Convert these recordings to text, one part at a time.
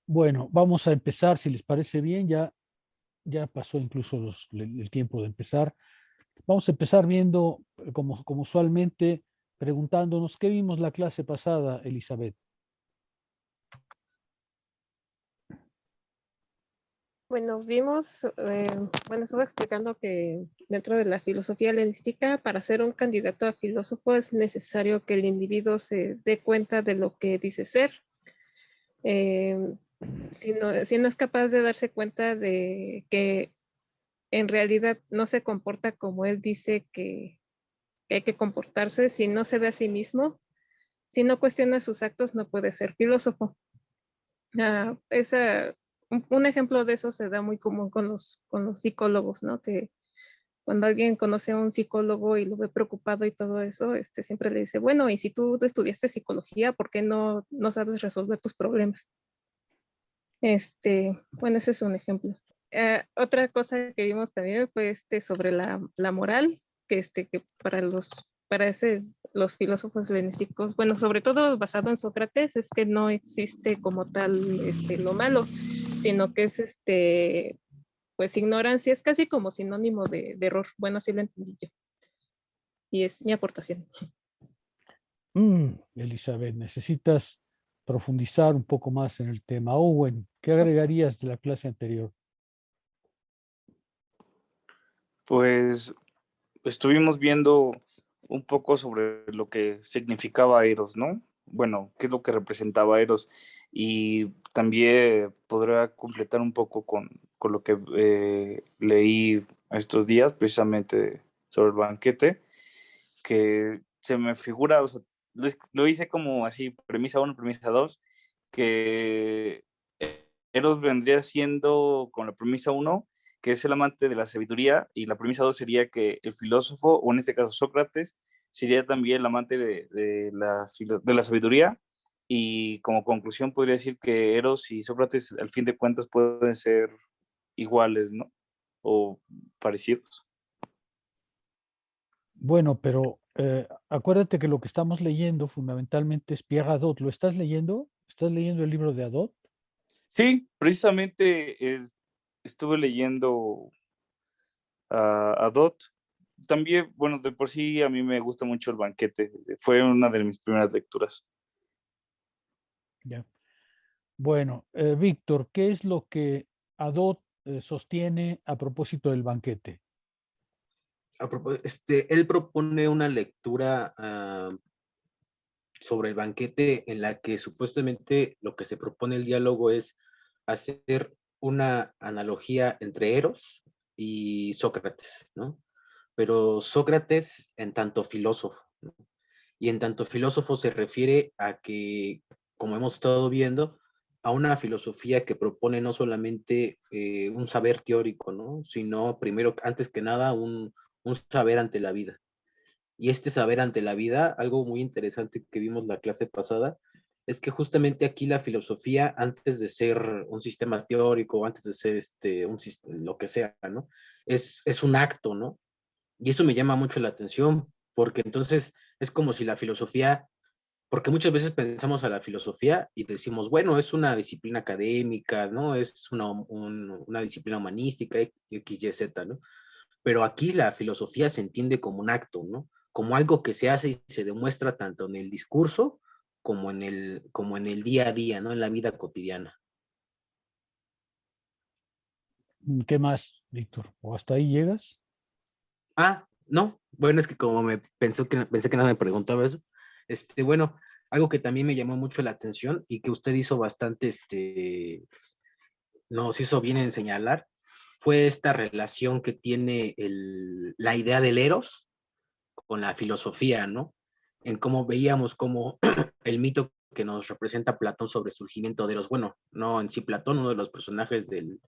Bueno, vamos a empezar, si les parece bien, ya pasó incluso el tiempo de empezar. Vamos a empezar viendo, como usualmente, preguntándonos qué vimos la clase pasada, Elizabeth. Bueno, estuve explicando que dentro de la filosofía helenística, para ser un candidato a filósofo es necesario que el individuo se dé cuenta de lo que dice ser. Eh, si no es capaz de darse cuenta de que en realidad no se comporta como él dice que hay que comportarse, si no se ve a sí mismo, si no cuestiona sus actos, no puede ser filósofo. Ah, un ejemplo de eso se da muy común con los psicólogos, ¿no? Que cuando alguien conoce a un psicólogo y lo ve preocupado y todo eso, siempre le dice, bueno, y si tú estudiaste psicología, ¿por qué no sabes resolver tus problemas? Bueno, ese es un ejemplo. Otra cosa que vimos también fue sobre la moral, que los filósofos helenísticos, bueno, sobre todo basado en Sócrates, es que no existe como tal lo malo, sino que es pues ignorancia, es casi como sinónimo de error. Bueno, así lo entendí yo. Y es mi aportación. Elizabeth, necesitas profundizar un poco más en el tema. Owen, ¿qué agregarías de la clase anterior? Pues estuvimos viendo un poco sobre lo que significaba Eros, ¿no? Bueno, qué es lo que representaba Eros. Y también podrá completar un poco con lo que leí estos días, precisamente sobre el banquete, que se me figura, o sea, lo hice como así, premisa uno, premisa 2, que Eros vendría siendo con la premisa uno, que es el amante de la sabiduría, y la premisa 2 sería que el filósofo, o en este caso Sócrates, sería también el amante de la sabiduría, y como conclusión podría decir que Eros y Sócrates al fin de cuentas pueden ser iguales, ¿no? O parecidos. Bueno, pero acuérdate que lo que estamos leyendo fundamentalmente es Pierre Hadot. ¿Lo estás leyendo? ¿Estás leyendo el libro de Hadot? Sí, precisamente estuve leyendo a Dot. También, bueno, de por sí a mí me gusta mucho el banquete. Fue una de mis primeras lecturas. Ya. Bueno, Víctor, ¿qué es lo que Hadot sostiene a propósito del banquete? Él propone una lectura sobre el banquete en la que supuestamente lo que se propone el diálogo es hacer una analogía entre Eros y Sócrates, ¿no? Pero Sócrates en tanto filósofo, ¿no? Y en tanto filósofo se refiere a que, como hemos estado viendo, a una filosofía que propone no solamente un saber teórico, ¿no? Sino primero, antes que nada, un saber ante la vida. Y este saber ante la vida, algo muy interesante que vimos la clase pasada, es que justamente aquí la filosofía, antes de ser un sistema teórico, antes de ser lo que sea, ¿no? Es un acto, ¿no? Y eso me llama mucho la atención, porque entonces es como si la filosofía, porque muchas veces pensamos a la filosofía y decimos, bueno, es una disciplina académica, ¿no? Es una disciplina humanística, X, Y, Z, ¿no? Pero aquí la filosofía se entiende como un acto, ¿no? Como algo que se hace y se demuestra tanto en el discurso como en el día a día, ¿no? En la vida cotidiana. ¿Qué más, Víctor? ¿O hasta ahí llegas? No, bueno, es que como pensé que nada me preguntaba eso. Bueno, algo que también me llamó mucho la atención y que usted hizo bastante, nos hizo bien en señalar, fue esta relación que tiene la idea del eros con la filosofía, ¿no? En cómo veíamos como el mito que nos representa Platón sobre el surgimiento de Eros, bueno, no en sí Platón, uno de los personajes del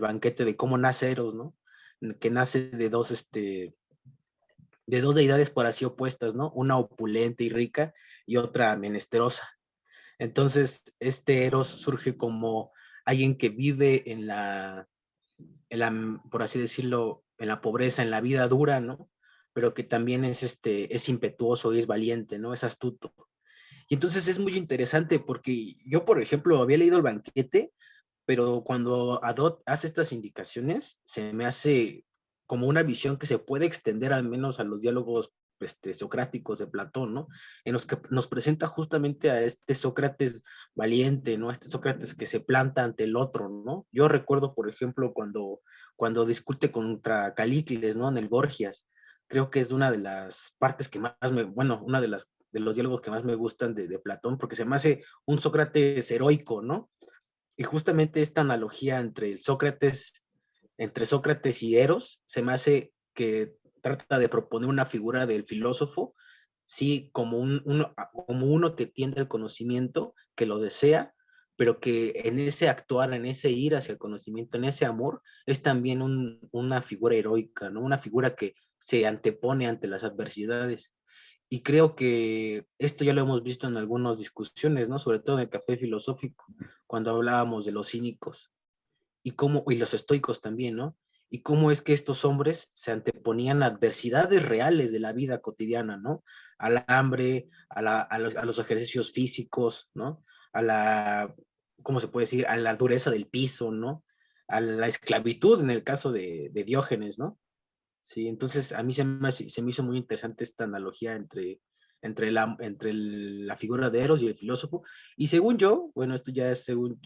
banquete de cómo nace Eros, ¿no? Que nace de dos deidades por así opuestas, ¿no? Una opulenta y rica y otra menesterosa. Entonces, este Eros surge como alguien que vive por así decirlo, en la pobreza, en la vida dura, ¿no? Pero que también es impetuoso y es valiente, ¿no? Es astuto. Y entonces es muy interesante porque yo, por ejemplo, había leído El Banquete, pero cuando Adot hace estas indicaciones, se me hace como una visión que se puede extender al menos a los diálogos socráticos de Platón, ¿no? En los que nos presenta justamente a este Sócrates valiente, ¿no? Este Sócrates que se planta ante el otro, ¿no? Yo recuerdo, por ejemplo, cuando discute contra Calícles, ¿no? En el Gorgias, creo que es una de las partes que más bueno, una de los diálogos que más me gustan de Platón, porque se me hace un Sócrates heroico, ¿no? Y justamente esta analogía entre Sócrates y Eros, se me hace que trata de proponer una figura del filósofo, sí, como uno que tiende al conocimiento, que lo desea, pero que en ese actuar, en ese ir hacia el conocimiento, en ese amor, es también una figura heroica, ¿no? Una figura que se antepone ante las adversidades. Y creo que esto ya lo hemos visto en algunas discusiones, ¿no? Sobre todo en el café filosófico, cuando hablábamos de los cínicos y los estoicos también, ¿no? Y cómo es que estos hombres se anteponían a adversidades reales de la vida cotidiana, ¿no? Al hambre, a los ejercicios físicos, ¿no? ¿Cómo se puede decir? A la dureza del piso, ¿no? A la esclavitud en el caso de Diógenes, ¿no? Sí, entonces a mí se me hizo muy interesante esta analogía entre la figura de Eros y el filósofo. Y según yo, bueno, esto ya es según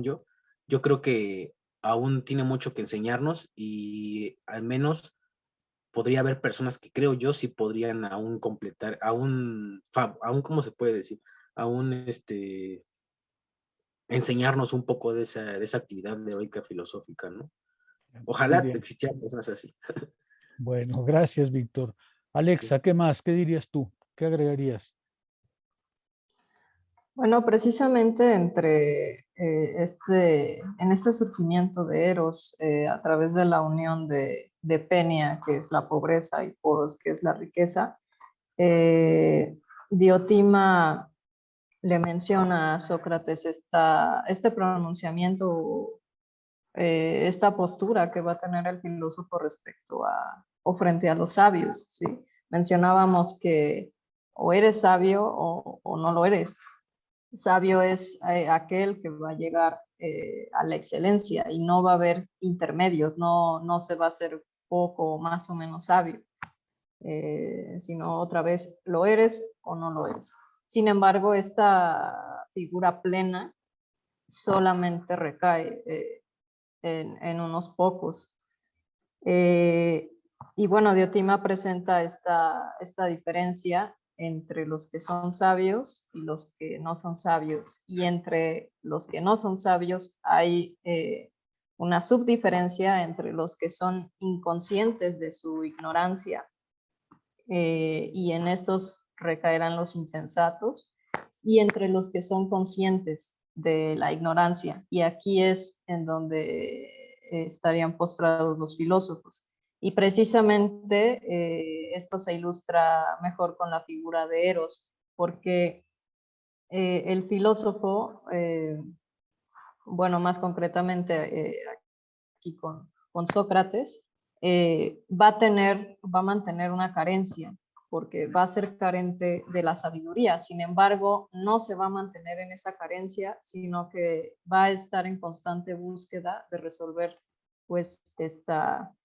yo creo que aún tiene mucho que enseñarnos y al menos podría haber personas que creo yo sí podrían aún completar, aún ¿cómo se puede decir? Aún enseñarnos un poco de esa actividad heroica filosófica, ¿no? Muy Ojalá bien. existieran personas así. Bueno, gracias, Víctor. Sí. Alexa, ¿qué más? ¿Qué dirías tú? ¿Qué agregarías? Bueno, precisamente en este surgimiento de Eros, a través de la unión de Penia, que es la pobreza, y Poros, que es la riqueza, Diotima le menciona a Sócrates este pronunciamiento, esta postura que va a tener el filósofo respecto a, o frente a los sabios, ¿sí? Mencionábamos que o eres sabio o no lo eres. Sabio es aquel que va a llegar a la excelencia y no va a haber intermedios, no se va a hacer poco o más o menos sabio, sino otra vez lo eres o no lo eres. Sin embargo, esta figura plena solamente recae en unos pocos. Y bueno, Diotima presenta esta diferencia entre los que son sabios y los que no son sabios. Y entre los que no son sabios hay una subdiferencia entre los que son inconscientes de su ignorancia, y en estos recaerán los insensatos, y entre los que son conscientes de la ignorancia. Y aquí es en donde estarían postrados los filósofos. Y precisamente esto se ilustra mejor con la figura de Eros, porque el filósofo, bueno, más concretamente aquí con Sócrates, va a mantener una carencia, porque va a ser carente de la sabiduría. Sin embargo, no se va a mantener en esa carencia, sino que va a estar en constante búsqueda de resolver pues esta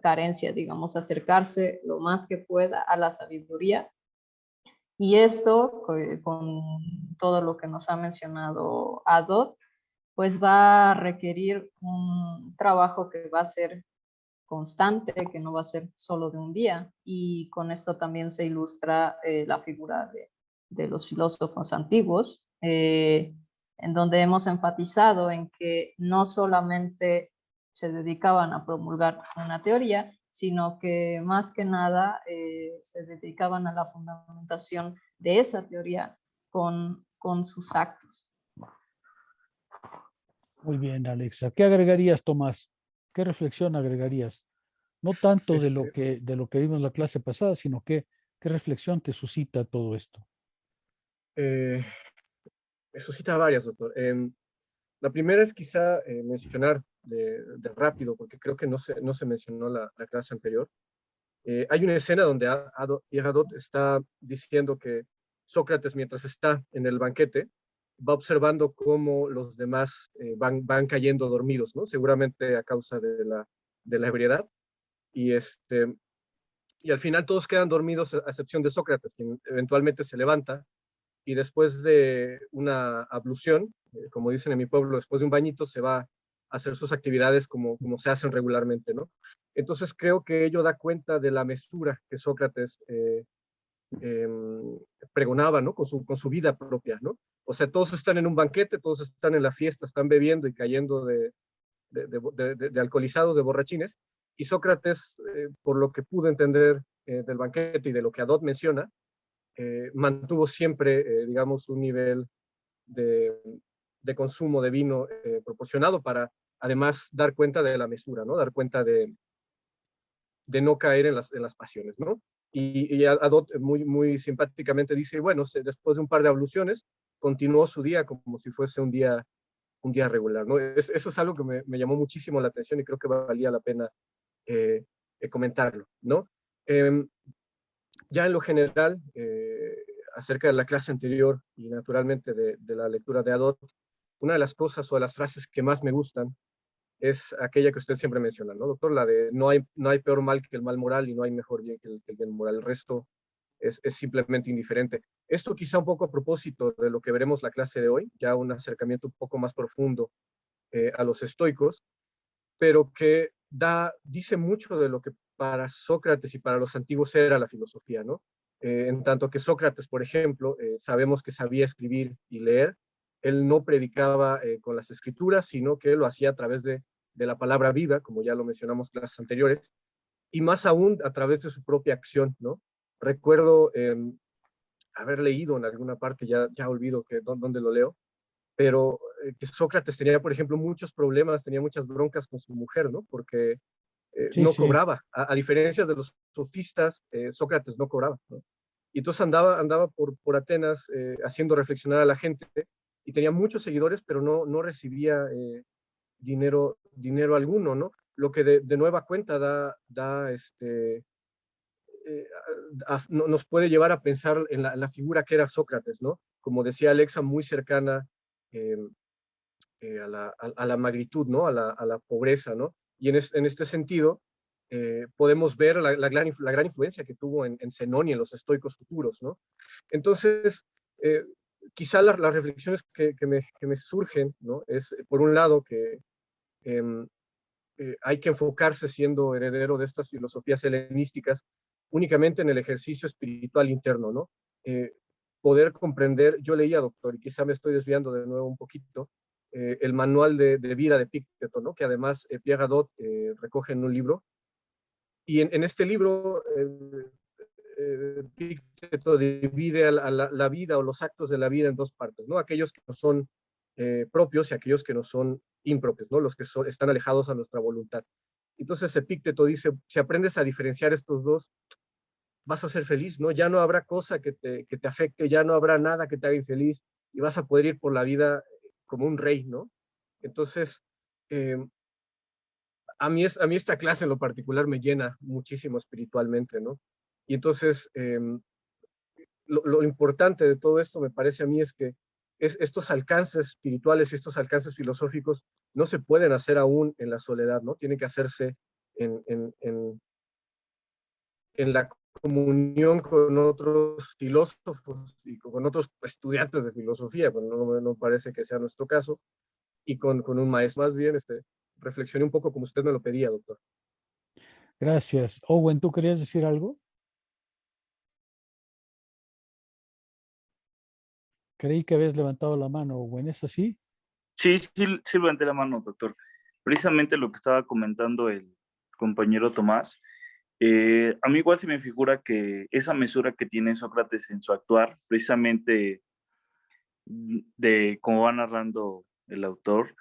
carencia, digamos, acercarse lo más que pueda a la sabiduría. Y esto, con todo lo que nos ha mencionado Adot, pues va a requerir un trabajo que va a ser constante, que no va a ser solo de un día. Y con esto también se ilustra la figura de los filósofos antiguos, en donde hemos enfatizado en que no solamente se dedicaban a promulgar una teoría, sino que más que nada se dedicaban a la fundamentación de esa teoría con sus actos. Muy bien, Alexa. ¿Qué agregarías, Tomás? ¿Qué reflexión agregarías? No tanto de lo que vimos en la clase pasada, sino qué reflexión te suscita todo esto. Me suscita varias, doctor. La primera es quizá mencionar de rápido, porque creo que no se mencionó la clase anterior. Hay una escena donde Herodot está diciendo que Sócrates, mientras está en el banquete, va observando cómo los demás van cayendo dormidos, ¿no? Seguramente a causa de la ebriedad. Y, y al final todos quedan dormidos, a excepción de Sócrates, quien eventualmente se levanta y después de una ablución, como dicen en mi pueblo, después de un bañito, se va a hacer sus actividades como se hacen regularmente, ¿no? Entonces creo que ello da cuenta de la mesura que Sócrates pregonaba, ¿no? Con su vida propia, ¿no? O sea, todos están en un banquete, todos están en la fiesta, están bebiendo y cayendo de alcoholizados, de borrachines, y Sócrates, por lo que pude entender del banquete y de lo que Adot menciona, mantuvo siempre, digamos, un nivel de, de consumo de vino proporcionado para, además, dar cuenta de la mesura, ¿no? Dar cuenta de no caer en las pasiones, ¿no? Y Adot muy simpáticamente dice, bueno, después de un par de abluciones, continuó su día como si fuese un día regular, ¿no? Eso es algo que me llamó muchísimo la atención y creo que valía la pena comentarlo, ¿no? Ya en lo general, acerca de la clase anterior y naturalmente de la lectura de Adot, una de las cosas o de las frases que más me gustan es aquella que usted siempre menciona, ¿no, doctor? La de no hay peor mal que el mal moral y no hay mejor bien que el bien moral. El resto es simplemente indiferente. Esto quizá un poco a propósito de lo que veremos la clase de hoy, ya un acercamiento un poco más profundo a los estoicos, pero que dice mucho de lo que para Sócrates y para los antiguos era la filosofía, ¿no? En tanto que Sócrates, por ejemplo, sabemos que sabía escribir y leer, él no predicaba con las escrituras, sino que lo hacía a través de la palabra viva, como ya lo mencionamos en clases anteriores, y más aún a través de su propia acción, ¿no? Recuerdo haber leído en alguna parte, ya olvido dónde lo leo, pero que Sócrates tenía, por ejemplo, muchos problemas, tenía muchas broncas con su mujer, ¿no? Porque Sí, no sí. cobraba. A diferencia de los sofistas, Sócrates no cobraba, ¿no? Y entonces andaba por Atenas haciendo reflexionar a la gente y tenía muchos seguidores, pero no recibía dinero alguno, ¿no? Lo que de nueva cuenta nos puede llevar a pensar en la figura que era Sócrates, ¿no? Como decía Alexa, muy cercana eh, a la magnitud, ¿no? A la pobreza, ¿no? Y en este sentido, podemos ver la gran influencia que tuvo en Zenón y en los estoicos futuros, ¿no? Entonces, eh, quizá las reflexiones que me surgen, ¿no? Es, por un lado, que em, hay que enfocarse, siendo heredero de estas filosofías helenísticas, únicamente en el ejercicio espiritual interno, ¿no? Poder comprender, yo leía, doctor, y quizá me estoy desviando de nuevo un poquito, el manual de vida de Epicteto, ¿no? Que además Pierre Hadot recoge en un libro, y en este libro Epicteto divide la vida o los actos de la vida en dos partes, ¿no? Aquellos que no son propios y aquellos que no son impropios, ¿no? Los que están alejados a nuestra voluntad. Entonces Epicteto dice, si aprendes a diferenciar estos dos, vas a ser feliz, ¿no? Ya no habrá cosa que te afecte, ya no habrá nada que te haga infeliz y vas a poder ir por la vida como un rey, ¿no? Entonces, eh, a mí esta clase en lo particular me llena muchísimo espiritualmente, ¿no? Y entonces, lo importante de todo esto me parece a mí es que estos alcances espirituales y estos alcances filosóficos no se pueden hacer aún en la soledad, ¿no? Tienen que hacerse en, en, en, en la comunión con otros filósofos y con otros estudiantes de filosofía, pues no parece que sea nuestro caso, y con un maestro. Más bien, reflexioné un poco como usted me lo pedía, doctor. Gracias. Owen, ¿tú querías decir algo? Creí que habías levantado la mano, Owen. ¿Es así? Sí, levanté la mano, doctor. Precisamente lo que estaba comentando el compañero Tomás, a mí igual se me figura que esa mesura que tiene Sócrates en su actuar, precisamente de cómo va narrando el autor,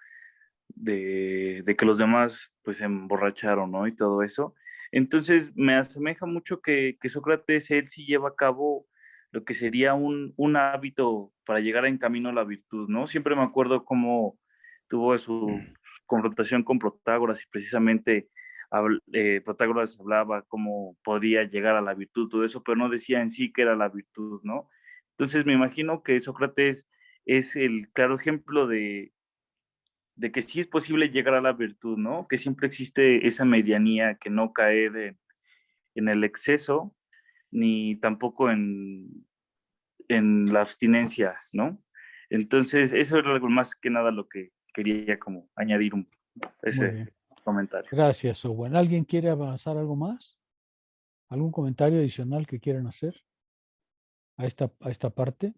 de que los demás pues se emborracharon, ¿no? Y todo eso. Entonces me asemeja mucho que Sócrates, él sí lleva a cabo lo que sería un hábito para llegar en camino a la virtud, ¿no? Siempre me acuerdo cómo tuvo su confrontación con Protágoras y precisamente Protágoras hablaba cómo podría llegar a la virtud, todo eso, pero no decía en sí que era la virtud, ¿no? Entonces me imagino que Sócrates es el claro ejemplo de que sí es posible llegar a la virtud, ¿no? Que siempre existe esa medianía, que no caer en el exceso, ni tampoco en la abstinencia, ¿no? Entonces, eso era algo más que nada lo que quería como añadir Muy ese bien. comentario. Gracias, Owen. ¿Alguien quiere avanzar algo más? ¿Algún comentario adicional que quieran hacer a esta parte?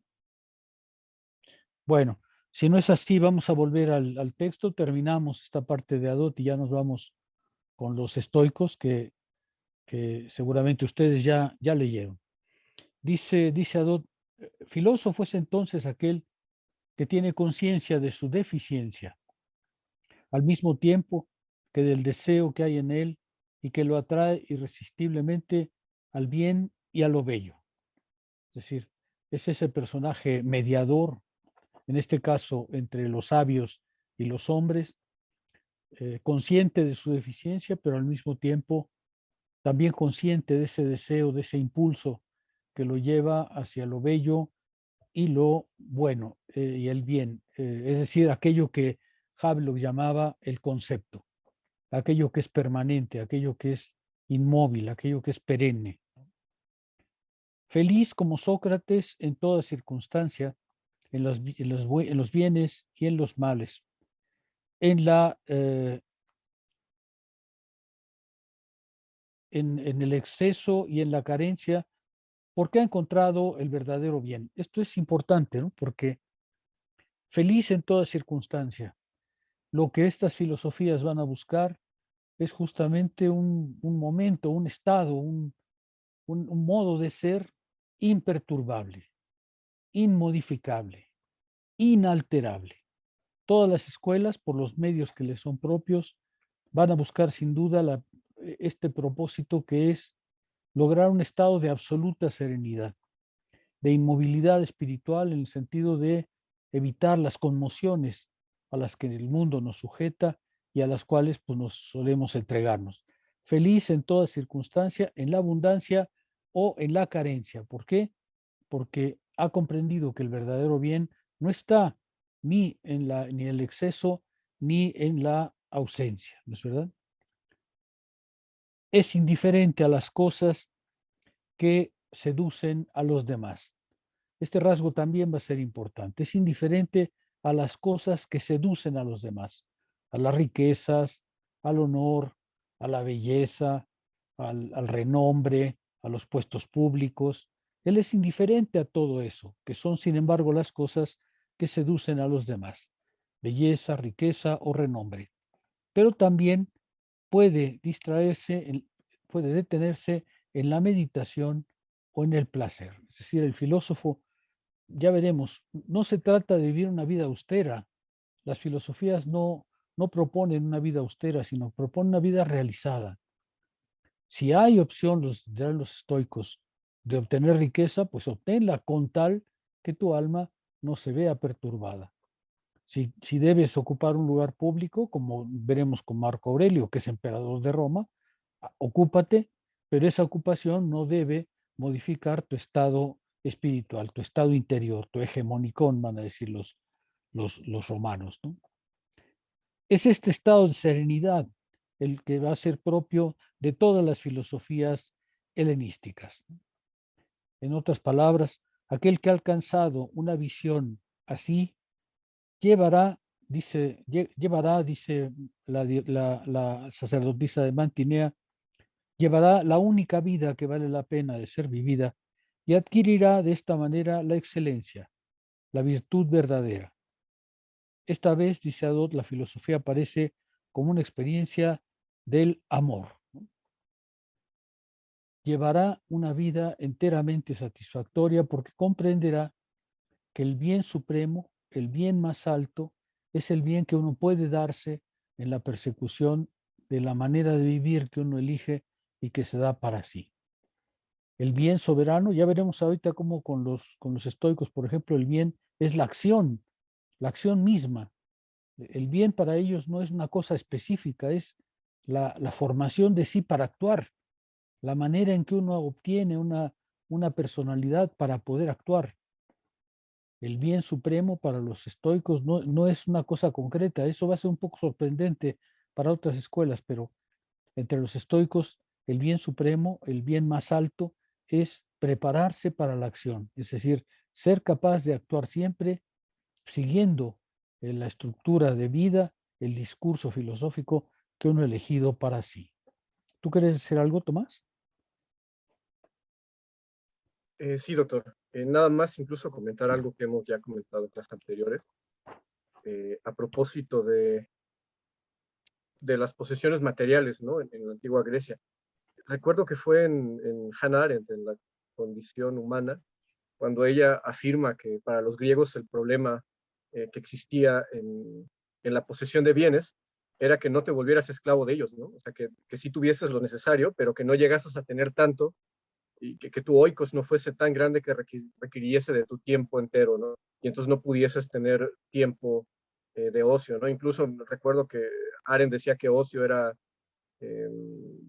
Bueno, si no es así, vamos a volver al texto. Terminamos esta parte de Adot y ya nos vamos con los estoicos que seguramente ustedes ya leyeron. Dice Adot, filósofo es entonces aquel que tiene conciencia de su deficiencia, al mismo tiempo que del deseo que hay en él y que lo atrae irresistiblemente al bien y a lo bello. Es decir, es ese personaje mediador, en este caso entre los sabios y los hombres, consciente de su deficiencia, pero al mismo tiempo también consciente de ese deseo, de ese impulso que lo lleva hacia lo bello y lo bueno y el bien, es decir, aquello que Havelock llamaba el concepto, aquello que es permanente, aquello que es inmóvil, aquello que es perenne. Feliz como Sócrates en toda circunstancia, en los bienes y en los males, en el exceso y en la carencia, porque ha encontrado el verdadero bien. Esto es importante, ¿no? Porque feliz en toda circunstancia. Lo que estas filosofías van a buscar es justamente un momento, un estado, un modo de ser imperturbable, inmodificable, inalterable. Todas las escuelas, por los medios que les son propios, van a buscar sin duda este propósito, que es lograr un estado de absoluta serenidad, de inmovilidad espiritual, en el sentido de evitar las conmociones a las que el mundo nos sujeta y a las cuales pues, nos solemos entregarnos. Feliz en toda circunstancia, en la abundancia o en la carencia. ¿Por qué? Porque ha comprendido que el verdadero bien no está ni en el exceso ni en la ausencia, ¿no es verdad? Es indiferente a las cosas que seducen a los demás. Este rasgo también va a ser importante. Es indiferente a las cosas que seducen a los demás, a las riquezas, al honor, a la belleza, al renombre, a los puestos públicos. Él es indiferente a todo eso, que son, sin embargo, las cosas que seducen a los demás. Belleza, riqueza o renombre. Pero también puede distraerse, puede detenerse en la meditación o en el placer. Es decir, el filósofo, ya veremos, no se trata de vivir una vida austera. Las filosofías no proponen una vida austera, sino proponen una vida realizada. Si hay opción, dirán los estoicos, de obtener riqueza, pues obténla con tal que tu alma no se vea perturbada. Si debes ocupar un lugar público, como veremos con Marco Aurelio, que es emperador de Roma, ocúpate, pero esa ocupación no debe modificar tu estado espiritual, tu estado interior, tu hegemonicón, van a decir los romanos, ¿no? Es este estado de serenidad el que va a ser propio de todas las filosofías helenísticas. En otras palabras, aquel que ha alcanzado una visión así, llevará, dice la sacerdotisa de Mantinea, llevará la única vida que vale la pena de ser vivida y adquirirá de esta manera la excelencia, la virtud verdadera. Esta vez, dice Adot, la filosofía aparece como una experiencia del amor. Llevará una vida enteramente satisfactoria porque comprenderá que el bien supremo, el bien más alto, es el bien que uno puede darse en la persecución de la manera de vivir que uno elige y que se da para sí. El bien soberano, ya veremos ahorita cómo con los estoicos, por ejemplo, el bien es la acción misma. El bien para ellos no es una cosa específica, es la formación de sí para actuar, la manera en que uno obtiene una personalidad para poder actuar. el bien supremo para los estoicos no es una cosa concreta. Eso va a ser un poco sorprendente para otras escuelas, pero entre los estoicos el bien supremo, el bien más alto, es prepararse para la acción, es decir, ser capaz de actuar siempre siguiendo la estructura de vida, el discurso filosófico que uno ha elegido para sí. ¿Tú quieres decir algo, Tomás? Sí, doctor. Nada más incluso comentar algo que hemos ya comentado en clases anteriores, a propósito de las posesiones materiales, ¿no? En la antigua Grecia. Recuerdo que fue en Hannah Arendt, en la condición humana, cuando ella afirma que para los griegos el problema que existía en la posesión de bienes era que no te volvieras esclavo de ellos, ¿no? O sea, que sí tuvieses lo necesario, pero que no llegases a tener tanto y que tu oikos no fuese tan grande que requiriese de tu tiempo entero, ¿no? Y entonces no pudieses tener tiempo de ocio, ¿no? Incluso recuerdo que Arendt decía que ocio era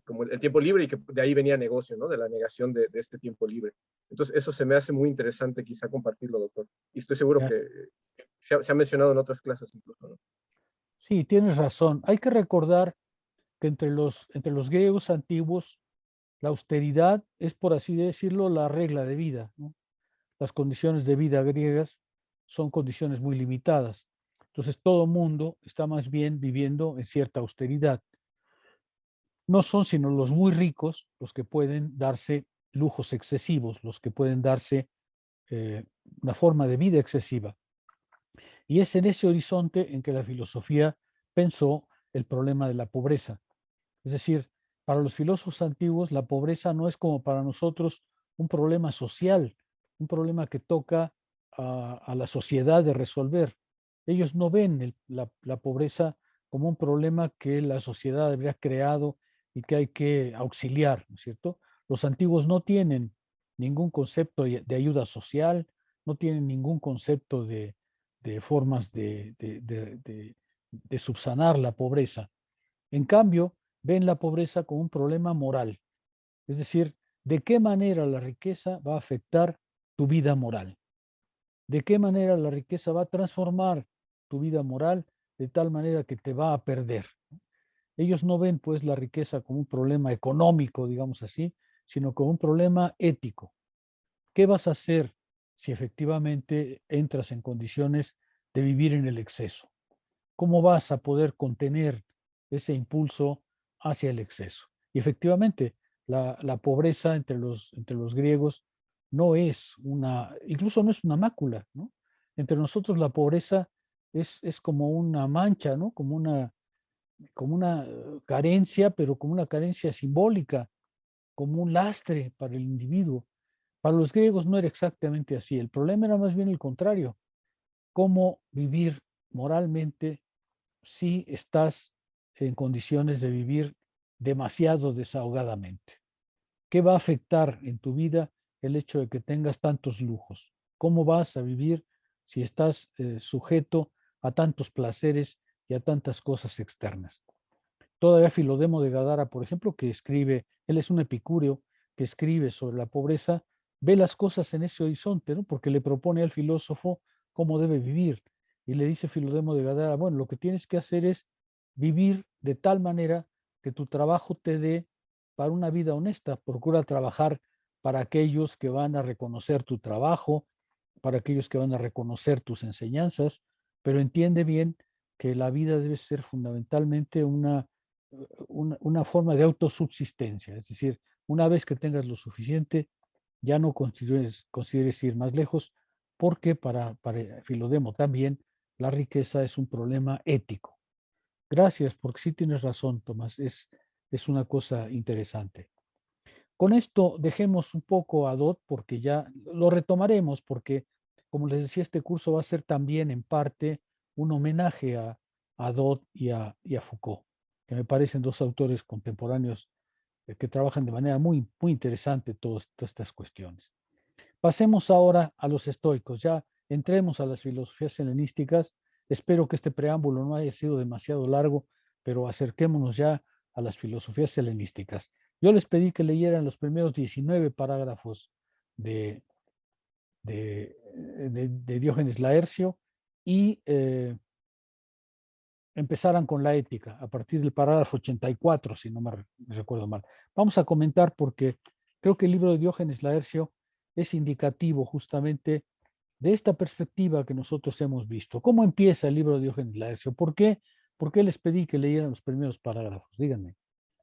como el tiempo libre y que de ahí venía negocio, ¿no? De la negación de este tiempo libre. Entonces eso se me hace muy interesante quizá compartirlo, doctor. Y estoy seguro que se ha mencionado en otras clases incluso, ¿no? Sí, tienes razón. Hay que recordar que entre los griegos antiguos, la austeridad es, por así decirlo, la regla de vida, ¿no? Las condiciones de vida griegas son condiciones muy limitadas. Entonces, todo mundo está más bien viviendo en cierta austeridad. No son sino los muy ricos los que pueden darse lujos excesivos, los que pueden darse una forma de vida excesiva. Y es en ese horizonte en que la filosofía pensó el problema de la pobreza. Es decir, para los filósofos antiguos la pobreza no es como para nosotros un problema social, un problema que toca a la sociedad de resolver. Ellos no ven la pobreza como un problema que la sociedad habría creado y que hay que auxiliar, ¿no es cierto? Los antiguos no tienen ningún concepto de ayuda social, no tienen ningún concepto de formas de subsanar la pobreza. En cambio, ven la pobreza como un problema moral, es decir, de qué manera la riqueza va a afectar tu vida moral, de qué manera la riqueza va a transformar tu vida moral de tal manera que te va a perder. Ellos no ven pues la riqueza como un problema económico, digamos así, sino como un problema ético. ¿Qué vas a hacer si efectivamente entras en condiciones de vivir en el exceso? ¿Cómo vas a poder contener ese impulso hacia el exceso? Y efectivamente, la pobreza entre los griegos no es incluso no es una mácula, ¿no? Entre nosotros la pobreza es como una mancha, ¿no? Como una carencia, pero como una carencia simbólica, como un lastre para el individuo. Para los griegos no era exactamente así. El problema era más bien el contrario. Cómo vivir moralmente si estás en condiciones de vivir demasiado desahogadamente. ¿Qué va a afectar en tu vida el hecho de que tengas tantos lujos? ¿Cómo vas a vivir si estás sujeto a tantos placeres y a tantas cosas externas? Todavía Filodemo de Gadara, por ejemplo, que escribe, él es un epicúreo que escribe sobre la pobreza, ve las cosas en ese horizonte, ¿no? Porque le propone al filósofo cómo debe vivir. Y le dice Filodemo de Gadara, bueno, lo que tienes que hacer es vivir de tal manera que tu trabajo te dé para una vida honesta. Procura trabajar para aquellos que van a reconocer tu trabajo, para aquellos que van a reconocer tus enseñanzas, pero entiende bien que la vida debe ser fundamentalmente una forma de autosubsistencia, es decir, una vez que tengas lo suficiente, ya no consideres ir más lejos, porque para Filodemo también la riqueza es un problema ético. Gracias, porque sí tienes razón, Tomás, es una cosa interesante. Con esto dejemos un poco a Dot, porque ya lo retomaremos, porque como les decía, este curso va a ser también en parte un homenaje a Dot y a Foucault, que me parecen dos autores contemporáneos que trabajan de manera muy, muy interesante todas estas cuestiones. Pasemos ahora a los estoicos, ya entremos a las filosofías helenísticas. Espero que este preámbulo no haya sido demasiado largo, pero acerquémonos ya a las filosofías helenísticas. Yo les pedí que leyeran los primeros 19 parágrafos de de Diógenes Laercio y empezaran con la ética a partir del parágrafo 84, si no me recuerdo mal. Vamos a comentar porque creo que el libro de Diógenes Laercio es indicativo justamente de esta perspectiva que nosotros hemos visto. ¿Cómo empieza el libro de Diógenes Laercio? ¿Por qué les pedí que leyeran los primeros parágrafos? Díganme,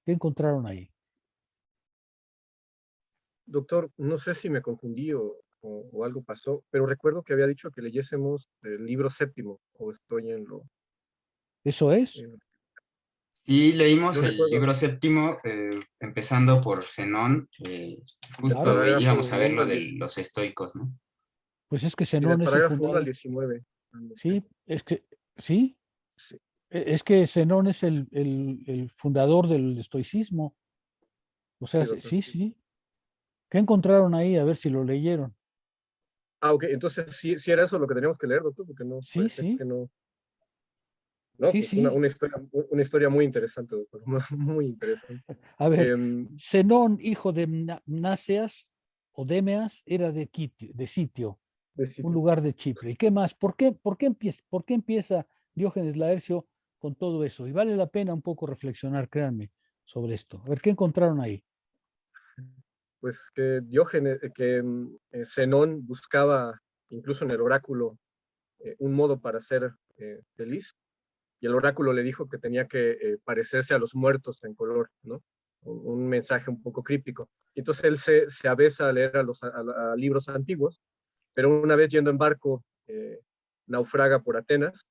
¿qué encontraron ahí? Doctor, no sé si me confundí o algo pasó, pero recuerdo que había dicho que leyésemos el libro séptimo, o estoy en lo... ¿Eso es? Sí, leímos Yo el recuerdo libro séptimo, empezando por Zenón, del justo Claro, parágrafo íbamos a ver 1 lo al de 10, los estoicos, ¿no? pues es que y del Zenón es el parágrafo 1 al fundador. 19. Sí, es que, sí, Sí, es que Zenón es el fundador del estoicismo. O sea, sí, doctor, sí, sí. sí. ¿Qué encontraron ahí? A ver si lo leyeron. Ah, ok, entonces sí era eso lo que teníamos que leer, doctor, porque no, Sí, parece sí, que no. No, sí, pues sí. una historia muy interesante, doctor, muy interesante. A ver, Em, Zenón, hijo de Mnaseas o Demeas, era de Sitio, de un sitio. lugar de Chipre. ¿Y qué más? ¿Por qué empieza Diógenes Laercio con todo eso? Y vale la pena un poco reflexionar, créanme, sobre esto. A ver, ¿qué encontraron ahí? Pues que Diógenes, Zenón buscaba, incluso en el oráculo, un modo para ser feliz, y el oráculo le dijo que tenía que parecerse a los muertos en color, ¿no? Un mensaje un poco críptico. Y entonces él se avesa a leer a libros antiguos, pero una vez yendo en barco, naufraga por Atenas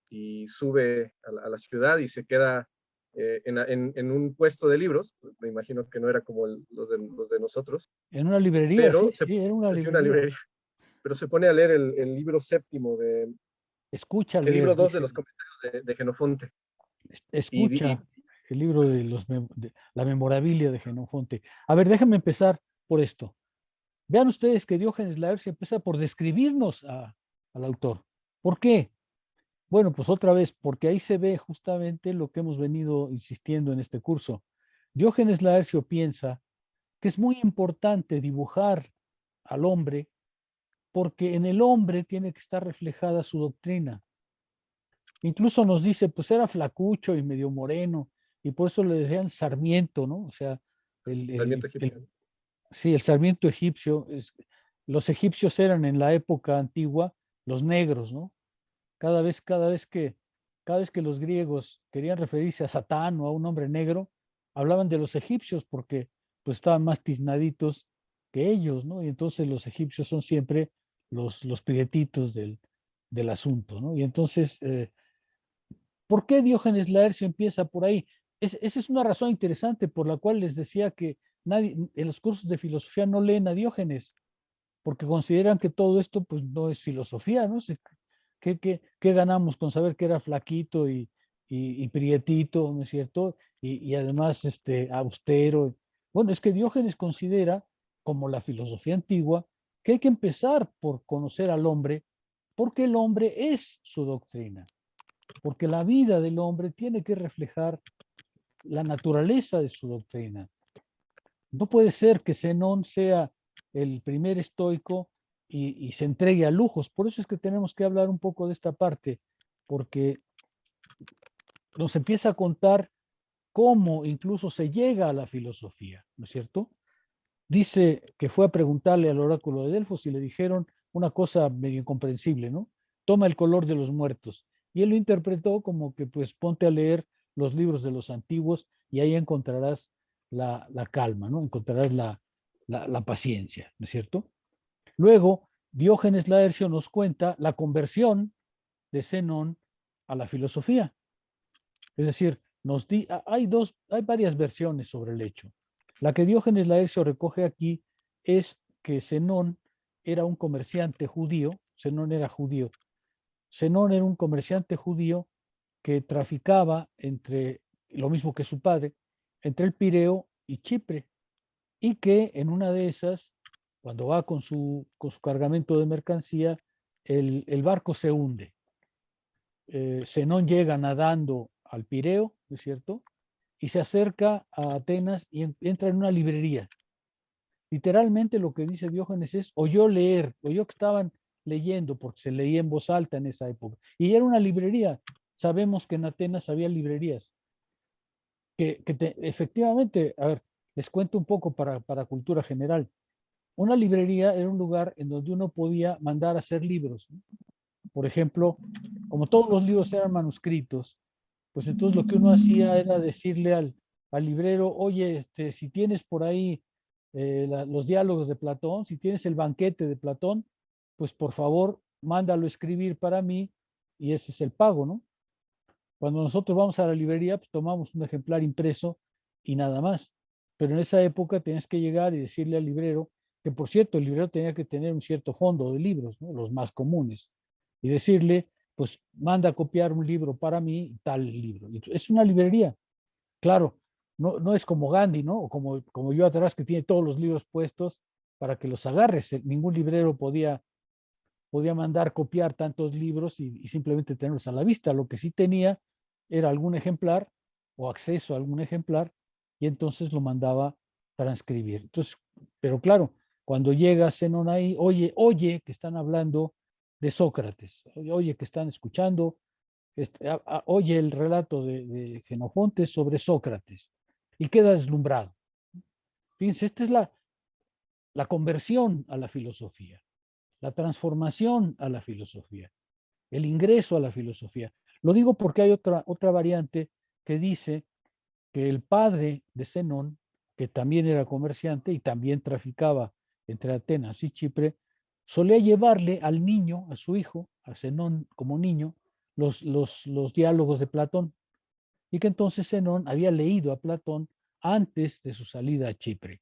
y sube a la ciudad y se queda en un puesto de libros. Me imagino que no era como los de nosotros, En una librería, pero sí, sí, era una es una librería. librería, pero se pone a leer el libro séptimo, Escucha el libro leer, 2 de dice, los comentarios de Genofonte. Y escucha el libro de la memorabilia de Genofonte. A ver, déjenme empezar por esto. Vean ustedes que Diógenes Laercio empieza por describirnos al autor. ¿Por qué? Bueno, pues otra vez, porque ahí se ve justamente lo que hemos venido insistiendo en este curso. Diógenes Laercio piensa que es muy importante dibujar al hombre porque en el hombre tiene que estar reflejada su doctrina. Incluso nos dice, pues era flacucho y medio moreno, y por eso le decían Sarmiento, ¿no? O sea, el, Sarmiento el, egipcio. el, sí, el Sarmiento egipcio. Los egipcios eran en la época antigua los negros, ¿no? Cada vez que los griegos querían referirse a Satán o a un hombre negro, hablaban de los egipcios porque pues estaban más tiznaditos que ellos, ¿no? Y entonces los egipcios son siempre los prietitos del asunto, ¿no? Y entonces, ¿por qué Diógenes Laercio empieza por ahí? Esa es una razón interesante por la cual les decía que nadie en los cursos de filosofía no leen a Diógenes, porque consideran que todo esto pues no es filosofía, ¿no? ¿Qué ganamos con saber que era flaquito y prietito, ¿no es cierto? Y además austero. Bueno, es que Diógenes considera, como la filosofía antigua, que hay que empezar por conocer al hombre, porque el hombre es su doctrina, porque la vida del hombre tiene que reflejar la naturaleza de su doctrina. No puede ser que Zenón sea el primer estoico y se entregue a lujos. Por eso es que tenemos que hablar un poco de esta parte, porque nos empieza a contar cómo incluso se llega a la filosofía, ¿no es cierto? Dice que fue a preguntarle al oráculo de Delfos y le dijeron una cosa medio incomprensible, ¿no? Toma el color de los muertos. Y él lo interpretó como que pues ponte a leer los libros de los antiguos y ahí encontrarás la calma, ¿no? Encontrarás la paciencia, ¿no es cierto? Luego, Diógenes Laercio nos cuenta la conversión de Zenón a la filosofía. Es decir, hay varias versiones sobre el hecho. La que Diógenes Laercio recoge aquí es que Zenón era un comerciante judío, Zenón era judío, Zenón era un comerciante judío que traficaba entre, lo mismo que su padre, entre el Pireo y Chipre, y que en una de esas, cuando va con su cargamento de mercancía, el barco se hunde. Zenón llega nadando al Pireo, ¿es cierto? Y se acerca a Atenas y entra en una librería. Literalmente lo que dice Diógenes es oyó leer, oyó que estaban leyendo, porque se leía en voz alta en esa época. Y era una librería. Sabemos que en Atenas había librerías. Efectivamente, a ver, les cuento un poco para cultura general. Una librería era un lugar en donde uno podía mandar a hacer libros. Por ejemplo, como todos los libros eran manuscritos, pues entonces lo que uno hacía era decirle al librero, oye, si tienes por ahí los diálogos de Platón, si tienes el banquete de Platón, pues por favor, mándalo a escribir para mí y ese es el pago, ¿no? Cuando nosotros vamos a la librería, pues tomamos un ejemplar impreso y nada más. Pero en esa época tenías que llegar y decirle al librero, que por cierto, el librero tenía que tener un cierto fondo de libros, ¿no? Los más comunes, y decirle, pues manda a copiar un libro para mí, tal libro. Es una librería. Claro, no es como Gandhi, ¿no? O como yo atrás, que tiene todos los libros puestos para que los agarres. Ningún librero podía mandar copiar tantos libros y simplemente tenerlos a la vista. Lo que sí tenía era algún ejemplar o acceso a algún ejemplar y entonces lo mandaba transcribir. Entonces, pero claro, cuando llega Zenón ahí, oye que están hablando de Sócrates, oye que están escuchando, oye el relato de Jenofonte sobre Sócrates y queda deslumbrado. Fíjense, esta es la conversión a la filosofía, la transformación a la filosofía, el ingreso a la filosofía. Lo digo porque hay otra variante que dice que el padre de Zenón, que también era comerciante y también traficaba entre Atenas y Chipre, solía llevarle al niño, a su hijo, a Zenón como niño, los diálogos de Platón, y que entonces Zenón había leído a Platón antes de su salida a Chipre.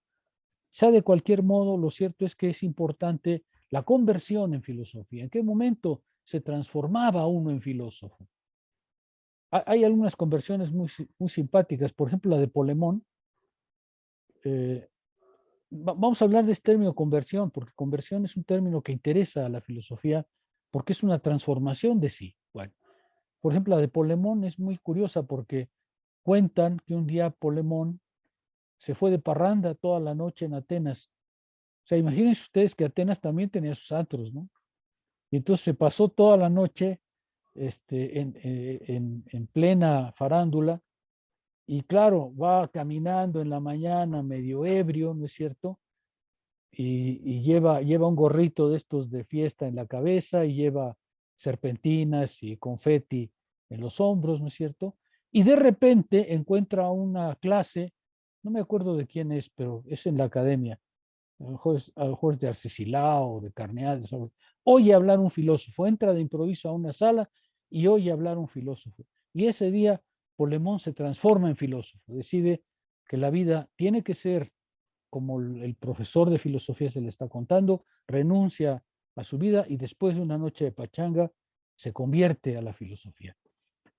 Sea de cualquier modo, lo cierto es que es importante la conversión en filosofía. ¿En qué momento se transformaba uno en filósofo? Hay algunas conversiones muy simpáticas, por ejemplo la de Polemón. Vamos a hablar de este término conversión, porque conversión es un término que interesa a la filosofía, porque es una transformación de sí. Bueno, por ejemplo la de Polemón es muy curiosa porque cuentan que un día Polemón se fue de parranda toda la noche en Atenas. O sea, imagínense ustedes que Atenas también tenía sus antros, ¿no? Y entonces se pasó toda la noche en plena farándula y claro, va caminando en la mañana medio ebrio, ¿no es cierto? Y lleva un gorrito de estos de fiesta en la cabeza y lleva serpentinas y confeti en los hombros, ¿no es cierto? Y de repente encuentra una clase, no me acuerdo de quién es, pero es en la academia, a lo mejor es de Arcesilao o de Carneades. Oye hablar un filósofo, entra de improviso a una sala y oye hablar un filósofo. Y ese día Polemón se transforma en filósofo, decide que la vida tiene que ser como el profesor de filosofía se le está contando, renuncia a su vida y después de una noche de pachanga se convierte a la filosofía.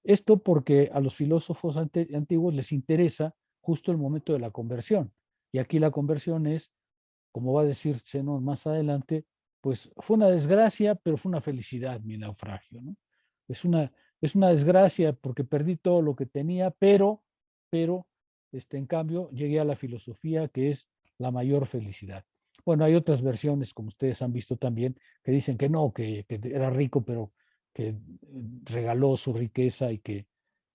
Esto porque a los filósofos antiguos les interesa justo el momento de la conversión. Y aquí la conversión es, como va a decir Zenón más adelante, pues fue una desgracia, pero fue una felicidad mi naufragio, ¿no? Es una desgracia porque perdí todo lo que tenía, pero en cambio llegué a la filosofía, que es la mayor felicidad. Bueno, hay otras versiones, como ustedes han visto también, que dicen que no, que era rico, pero que regaló su riqueza y que,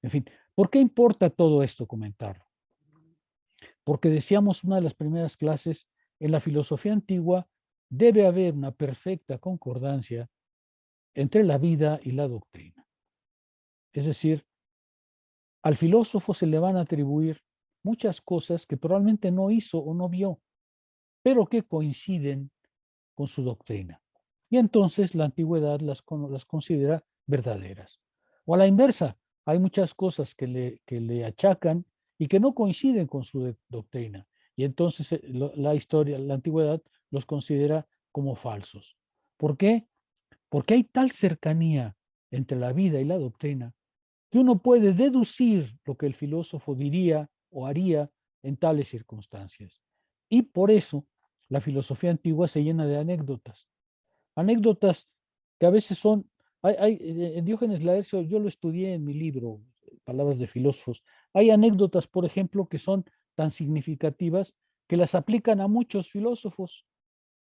en fin, ¿por qué importa todo esto comentarlo? Porque decíamos una de las primeras clases, en la filosofía antigua debe haber una perfecta concordancia entre la vida y la doctrina. Es decir, al filósofo se le van a atribuir muchas cosas que probablemente no hizo o no vio, pero que coinciden con su doctrina. Y entonces la antigüedad las considera verdaderas. O a la inversa, hay muchas cosas que le achacan y que no coinciden con su doctrina. Y entonces la antigüedad los considera como falsos. ¿Por qué? Porque hay tal cercanía entre la vida y la doctrina que uno puede deducir lo que el filósofo diría o haría en tales circunstancias. Y por eso la filosofía antigua se llena de anécdotas. Anécdotas que a veces son, en Diógenes Laercio, yo lo estudié en mi libro, Palabras de Filósofos, hay anécdotas, por ejemplo, que son tan significativas que las aplican a muchos filósofos,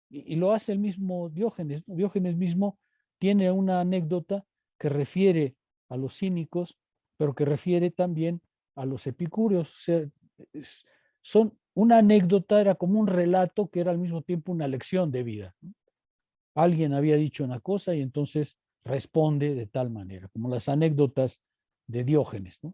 y lo hace el mismo Diógenes, ¿no? Diógenes mismo tiene una anécdota que refiere a los cínicos, pero que refiere también a los epicúreos. O sea, una anécdota era como un relato que era al mismo tiempo una lección de vida, ¿no? Alguien había dicho una cosa y entonces responde de tal manera, como las anécdotas de Diógenes, ¿no?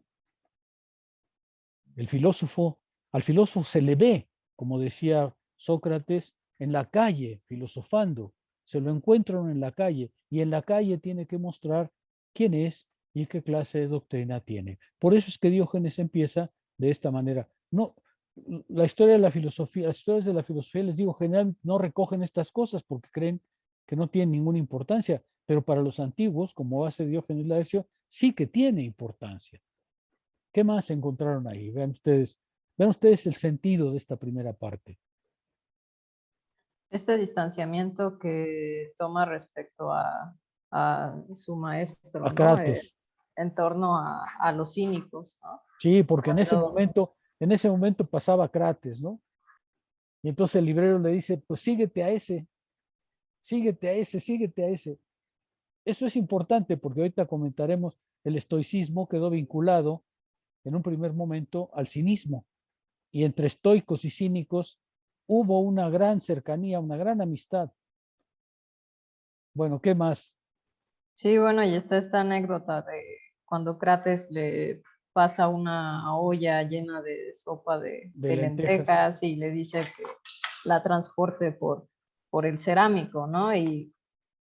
Al filósofo se le ve, como decía Sócrates, en la calle filosofando, se lo encuentran en la calle y en la calle tiene que mostrar quién es y qué clase de doctrina tiene. Por eso es que Diógenes empieza de esta manera. No, la historia de la filosofía, las historias de la filosofía, les digo, generalmente no recogen estas cosas porque creen que no tienen ninguna importancia, pero para los antiguos, como hace Diógenes Laercio, sí que tiene importancia. ¿Qué más encontraron ahí? Vean ustedes el sentido de esta primera parte. Este distanciamiento que toma respecto a su maestro, A ¿no? Crates. En torno a los cínicos, ¿no? Sí, porque en ese Cuando- momento pasaba Crates, ¿no? Y entonces el librero le dice, pues síguete a ese, síguete a ese, síguete a ese. Eso es importante porque ahorita comentaremos, el estoicismo quedó vinculado en un primer momento al cinismo. Y entre estoicos y cínicos hubo una gran cercanía, una gran amistad. Bueno, ¿qué más? Sí, bueno, y está esta anécdota de cuando Crates le pasa una olla llena de sopa De de lentejas. lentejas y le dice que la transporte por el cerámico, ¿no? Y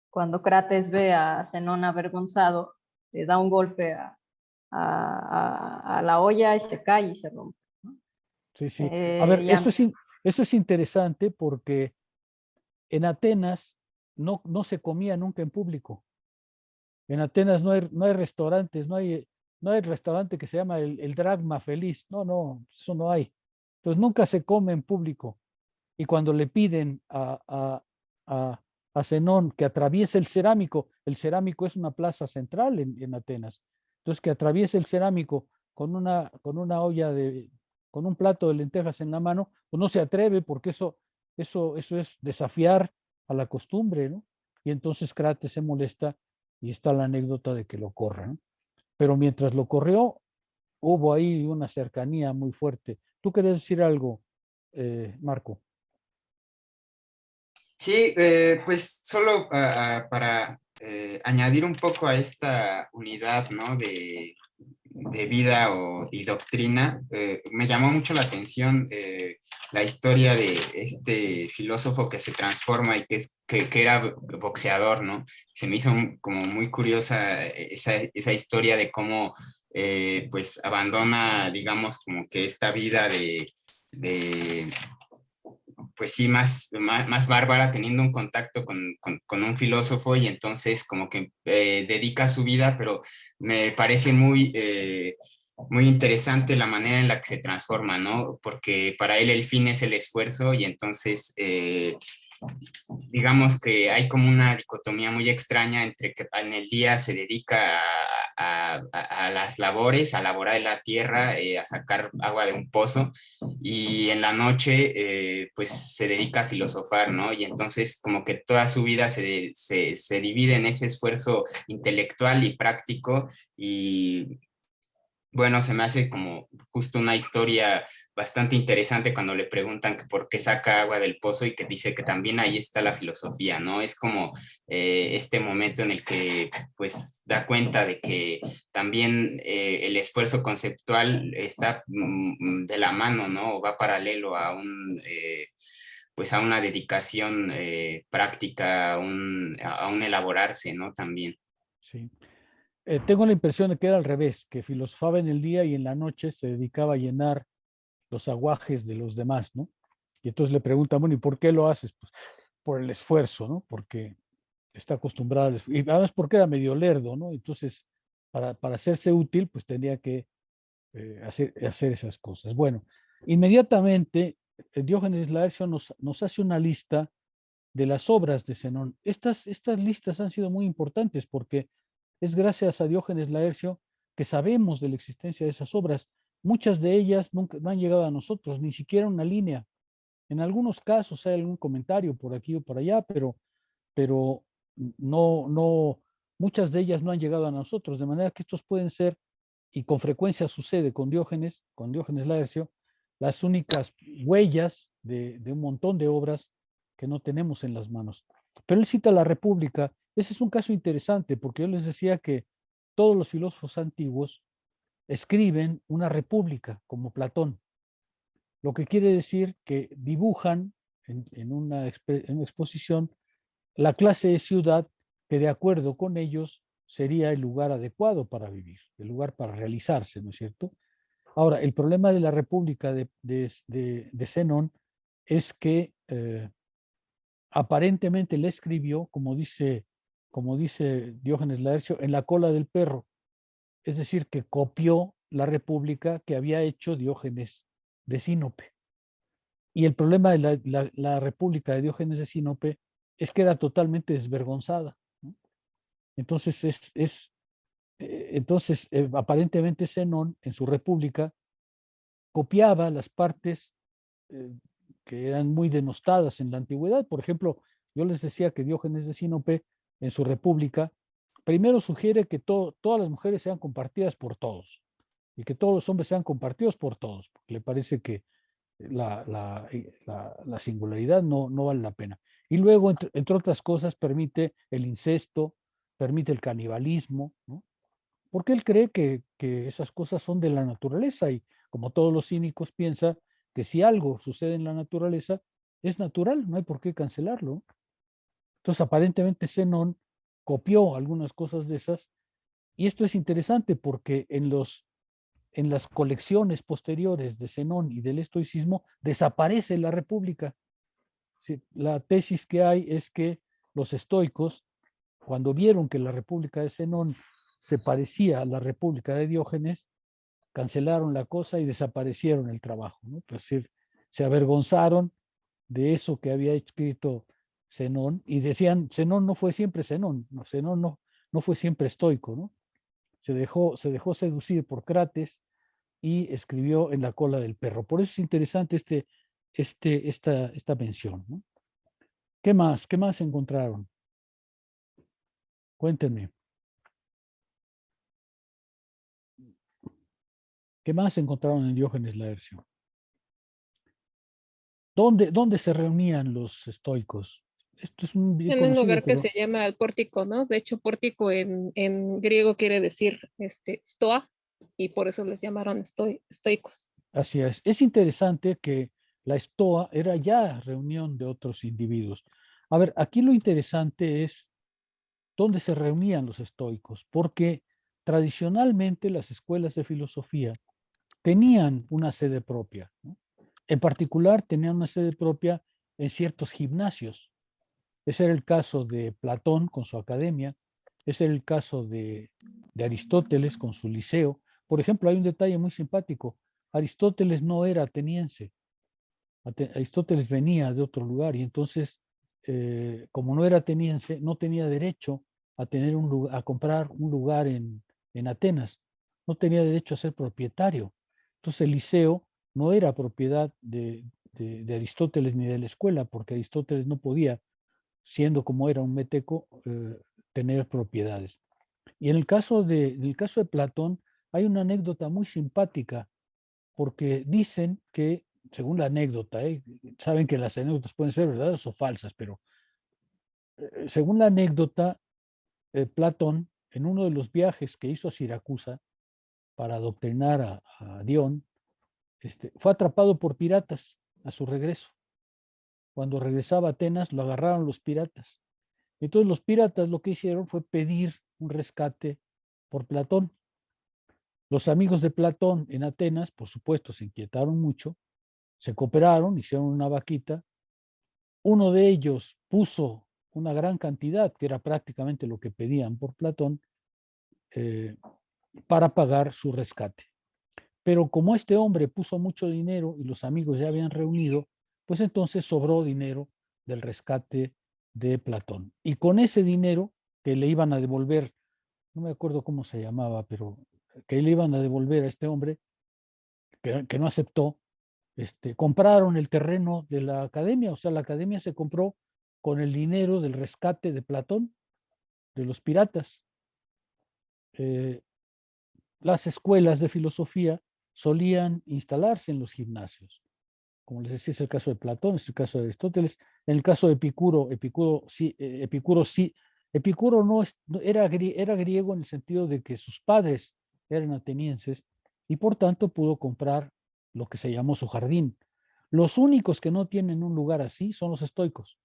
cuando Crates ve a Zenón avergonzado, le da un golpe a la olla y se cae y se rompe. Sí, sí. A ver, Y a- eso es interesante porque en Atenas no se comía nunca en público. En Atenas no hay restaurantes, no hay restaurante que se llama el Dragma Feliz. No, eso no hay. Entonces nunca se come en público. Y cuando le piden a Zenón que atraviese el cerámico es una plaza central en Atenas. Entonces que atraviese el cerámico con una olla con un plato de lentejas en la mano, pues no se atreve porque eso es desafiar a la costumbre, ¿no? Y entonces Crates se molesta y está la anécdota de que lo corra, ¿no? Pero mientras lo corrió, hubo ahí una cercanía muy fuerte. ¿Tú querías decir algo, Marco? Sí, pues solo para añadir un poco a esta unidad, ¿no? de vida y doctrina, me llamó mucho la atención la historia de este filósofo que se transforma y que era boxeador, ¿no? Se me hizo como muy curiosa esa historia de cómo pues abandona, digamos, como que esta vida de pues sí, más bárbara, teniendo un contacto con un filósofo y entonces como que dedica su vida, pero me parece muy interesante la manera en la que se transforma, ¿no? Porque para él el fin es el esfuerzo y entonces digamos que hay como una dicotomía muy extraña entre que en el día se dedica a las labores, a laborar en la tierra, a sacar agua de un pozo, y en la noche pues se dedica a filosofar, ¿no? Y entonces como que toda su vida se divide en ese esfuerzo intelectual y práctico y bueno, se me hace como justo una historia bastante interesante cuando le preguntan que por qué saca agua del pozo y que dice que también ahí está la filosofía, ¿no? Es como este momento en el que pues da cuenta de que también el esfuerzo conceptual está de la mano, ¿no? O va paralelo a pues a una dedicación práctica, a un elaborarse, ¿no? También. Sí. Tengo la impresión de que era al revés, que filosofaba en el día y en la noche se dedicaba a llenar los aguajes de los demás, ¿no? Y entonces le preguntan, bueno, ¿y por qué lo haces? Pues por el esfuerzo, ¿no? Porque está acostumbrado al esfuerzo. Y además porque era medio lerdo, ¿no? Entonces, para hacerse útil, pues tenía que hacer esas cosas. Bueno, inmediatamente Diógenes Laercio nos hace una lista de las obras de Zenón. Estas listas han sido muy importantes porque es gracias a Diógenes Laercio que sabemos de la existencia de esas obras. Muchas de ellas nunca no han llegado a nosotros, ni siquiera una línea. En algunos casos hay algún comentario por aquí o por allá, pero no, muchas de ellas no han llegado a nosotros, de manera que estos pueden ser, y con frecuencia sucede con Diógenes Laercio, las únicas huellas de un montón de obras que no tenemos en las manos. Pero él cita la República. Ese es un caso interesante, porque yo les decía que todos los filósofos antiguos escriben una república, como Platón, lo que quiere decir que dibujan en una exposición la clase de ciudad que de acuerdo con ellos sería el lugar adecuado para vivir, el lugar para realizarse, ¿no es cierto? Ahora, el problema de la República de Zenón es que aparentemente le escribió, como dice Diógenes Laercio, en la cola del perro, es decir, que copió la República que había hecho Diógenes de Sinope. Y el problema de la República de Diógenes de Sinope es que era totalmente desvergonzada, ¿no? Entonces, aparentemente Zenón en su República copiaba las partes que eran muy denostadas en la antigüedad. Por ejemplo, yo les decía que Diógenes de Sinope en su República primero sugiere que todas las mujeres sean compartidas por todos y que todos los hombres sean compartidos por todos, porque le parece que la singularidad no vale la pena. Y luego, entre otras cosas, permite el incesto, permite el canibalismo, ¿no? Porque él cree que esas cosas son de la naturaleza y como todos los cínicos piensa que si algo sucede en la naturaleza, es natural, no hay por qué cancelarlo. Entonces, aparentemente Zenón copió algunas cosas de esas y esto es interesante porque en las colecciones posteriores de Zenón y del estoicismo desaparece la República. Sí, la tesis que hay es que los estoicos, cuando vieron que la República de Zenón se parecía a la República de Diógenes, cancelaron la cosa y desaparecieron el trabajo, ¿no? Es decir, se avergonzaron de eso que había escrito Zenón y decían, Zenón no fue siempre Zenón, no, Zenón no fue siempre estoico, ¿no? Se dejó seducir por Crates y escribió en la cola del perro. Por eso es interesante esta mención, ¿no? ¿Qué más? ¿Qué más encontraron? Cuéntenme. ¿Qué más encontraron en Diógenes Laercio? ¿Dónde se reunían los estoicos? Esto es un bien En un conocido, lugar que pero se llama el pórtico, ¿no? De hecho, pórtico en griego quiere decir stoa, y por eso les llamaron estoicos. así es. Es interesante que la estoa era ya reunión de otros individuos. A ver, aquí lo interesante es dónde se reunían los estoicos, porque tradicionalmente las escuelas de filosofía tenían una sede propia, ¿no? En particular, tenían una sede propia en ciertos gimnasios. Ese era el caso de Platón con su academia, ese era el caso de Aristóteles con su liceo. Por ejemplo, hay un detalle muy simpático. Aristóteles no era ateniense. Aristóteles venía de otro lugar y entonces, como no era ateniense, no tenía derecho a tener a comprar un lugar en Atenas. No tenía derecho a ser propietario. Entonces el liceo no era propiedad de Aristóteles ni de la escuela, porque Aristóteles no podía, siendo como era un meteco, tener propiedades. Y en el caso de Platón, hay una anécdota muy simpática, porque dicen que, según la anécdota, saben que las anécdotas pueden ser verdaderas o falsas, pero según la anécdota, Platón, en uno de los viajes que hizo a Siracusa para adoctrinar a Dion, fue atrapado por piratas a su regreso. Cuando regresaba a Atenas, lo agarraron los piratas. Entonces los piratas lo que hicieron fue pedir un rescate por Platón. Los amigos de Platón en Atenas, por supuesto, se inquietaron mucho, se cooperaron, hicieron una vaquita. Uno de ellos puso una gran cantidad, que era prácticamente lo que pedían por Platón, para pagar su rescate. Pero como este hombre puso mucho dinero y los amigos ya habían reunido, pues entonces sobró dinero del rescate de Platón. Y con ese dinero que le iban a devolver, no me acuerdo cómo se llamaba, pero que le iban a devolver a este hombre, que no aceptó, compraron el terreno de la academia, o sea, la academia se compró con el dinero del rescate de Platón, de los piratas. Las escuelas de filosofía solían instalarse en los gimnasios. Como les decía, es el caso de Platón, es el caso de Aristóteles. En el caso de Epicuro, Epicuro era griego en el sentido de que sus padres eran atenienses y por tanto pudo comprar lo que se llamó su jardín. Los únicos que no tienen un lugar así son los estoicos.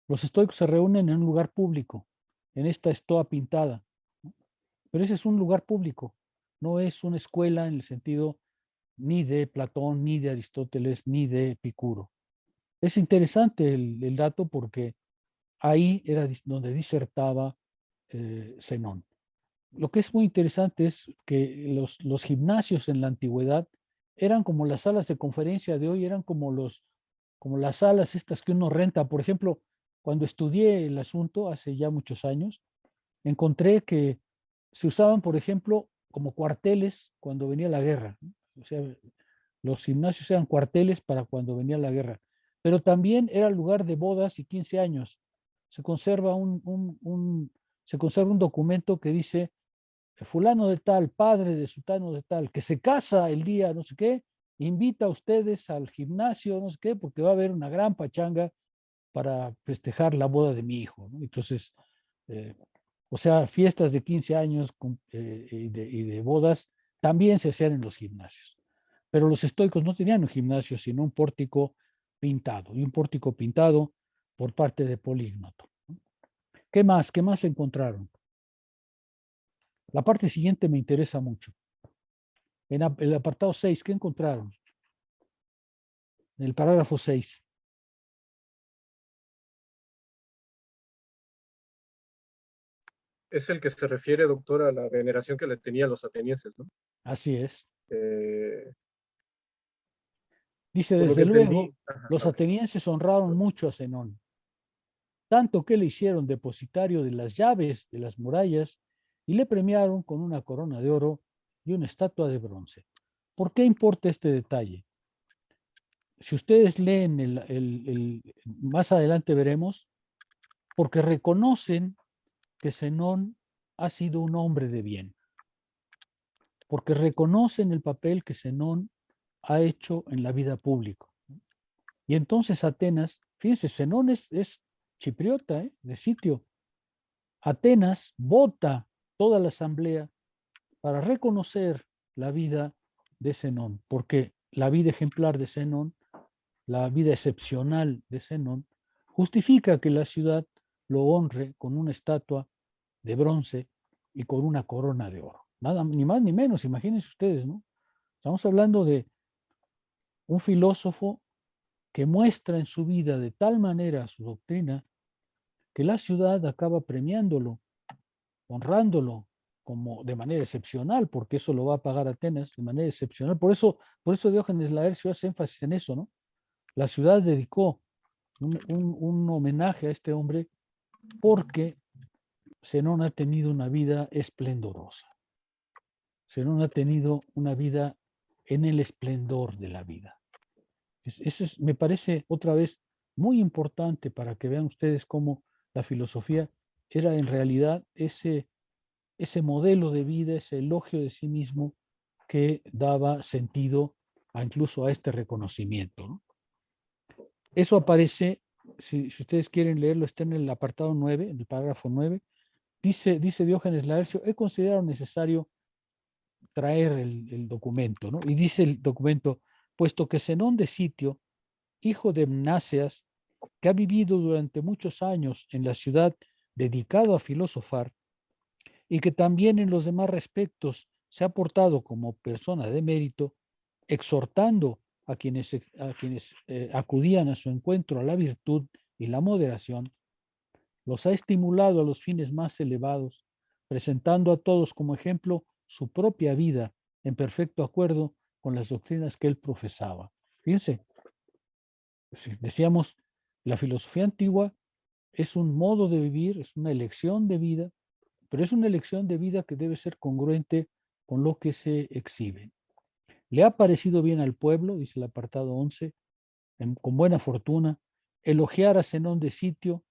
Los estoicos se reúnen en un lugar público, en esta estoa pintada. Pero ese es un lugar público, no es una escuela en el sentido ni de Platón, ni de Aristóteles, ni de Epicuro. Es interesante el dato porque ahí era donde disertaba Zenón. Lo que es muy interesante es que los gimnasios en la antigüedad eran como las salas de conferencia de hoy, eran como las salas estas que uno renta. Por ejemplo, cuando estudié el asunto hace ya muchos años, encontré que se usaban, por ejemplo, como cuarteles cuando venía la guerra. O sea, los gimnasios eran cuarteles para cuando venía la guerra. Pero también era lugar de bodas y 15 años. Se conserva se conserva un documento que dice fulano de tal, padre de sutano de tal, que se casa el día no sé qué, invita a ustedes al gimnasio, no sé qué, porque va a haber una gran pachanga para festejar la boda de mi hijo, ¿no? Entonces, o sea, fiestas de 15 años y de bodas también se hacían en los gimnasios. Pero los estoicos no tenían un gimnasio, sino un pórtico pintado, y un pórtico pintado por parte de Polígnoto. ¿Qué más? ¿Qué más encontraron? La parte siguiente me interesa mucho. En el apartado 6, ¿qué encontraron? En el parágrafo 6. Es el que se refiere, doctor, a la veneración que le tenían los atenienses, ¿no? Así es. Eh, Dice, por lo que desde luego, entendí, los atenienses honraron mucho a Zenón, tanto que le hicieron depositario de las llaves de las murallas y le premiaron con una corona de oro y una estatua de bronce. ¿Por qué importa este detalle? Si ustedes leen más adelante veremos, porque reconocen que Zenón ha sido un hombre de bien, porque reconocen el papel que Zenón ha hecho en la vida pública. Y entonces Atenas, fíjense, Zenón es chipriota, de sitio. Atenas vota toda la asamblea para reconocer la vida de Zenón, porque la vida ejemplar de Zenón, la vida excepcional de Zenón, justifica que la ciudad lo honre con una estatua de bronce y con una corona de oro. Nada, ni más ni menos, imagínense ustedes, ¿no? Estamos hablando de un filósofo que muestra en su vida de tal manera su doctrina que la ciudad acaba premiándolo, honrándolo como de manera excepcional, porque eso lo va a pagar Atenas de manera excepcional. Por eso Diógenes Laercio hace énfasis en eso, ¿no? La ciudad dedicó un homenaje a este hombre porque Zenón ha tenido una vida esplendorosa. Zenón ha tenido una vida en el esplendor de la vida. Eso me parece otra vez muy importante para que vean ustedes cómo la filosofía era en realidad ese modelo de vida, ese elogio de sí mismo que daba sentido incluso a este reconocimiento, ¿no? Eso aparece, si ustedes quieren leerlo, está en el apartado 9, en el parágrafo 9. Dice Diógenes Laercio, he considerado necesario traer el documento, ¿no? Y dice el documento, puesto que Zenón de Sitio, hijo de Mnáseas, que ha vivido durante muchos años en la ciudad dedicado a filosofar, y que también en los demás respectos se ha portado como persona de mérito, exhortando a quienes acudían a su encuentro a la virtud y la moderación, los ha estimulado a los fines más elevados, presentando a todos como ejemplo su propia vida en perfecto acuerdo con las doctrinas que él profesaba. Fíjense, decíamos, la filosofía antigua es un modo de vivir, es una elección de vida, pero es una elección de vida que debe ser congruente con lo que se exhibe. Le ha parecido bien al pueblo, dice el apartado 11, con buena fortuna, elogiar a Zenón de Sitio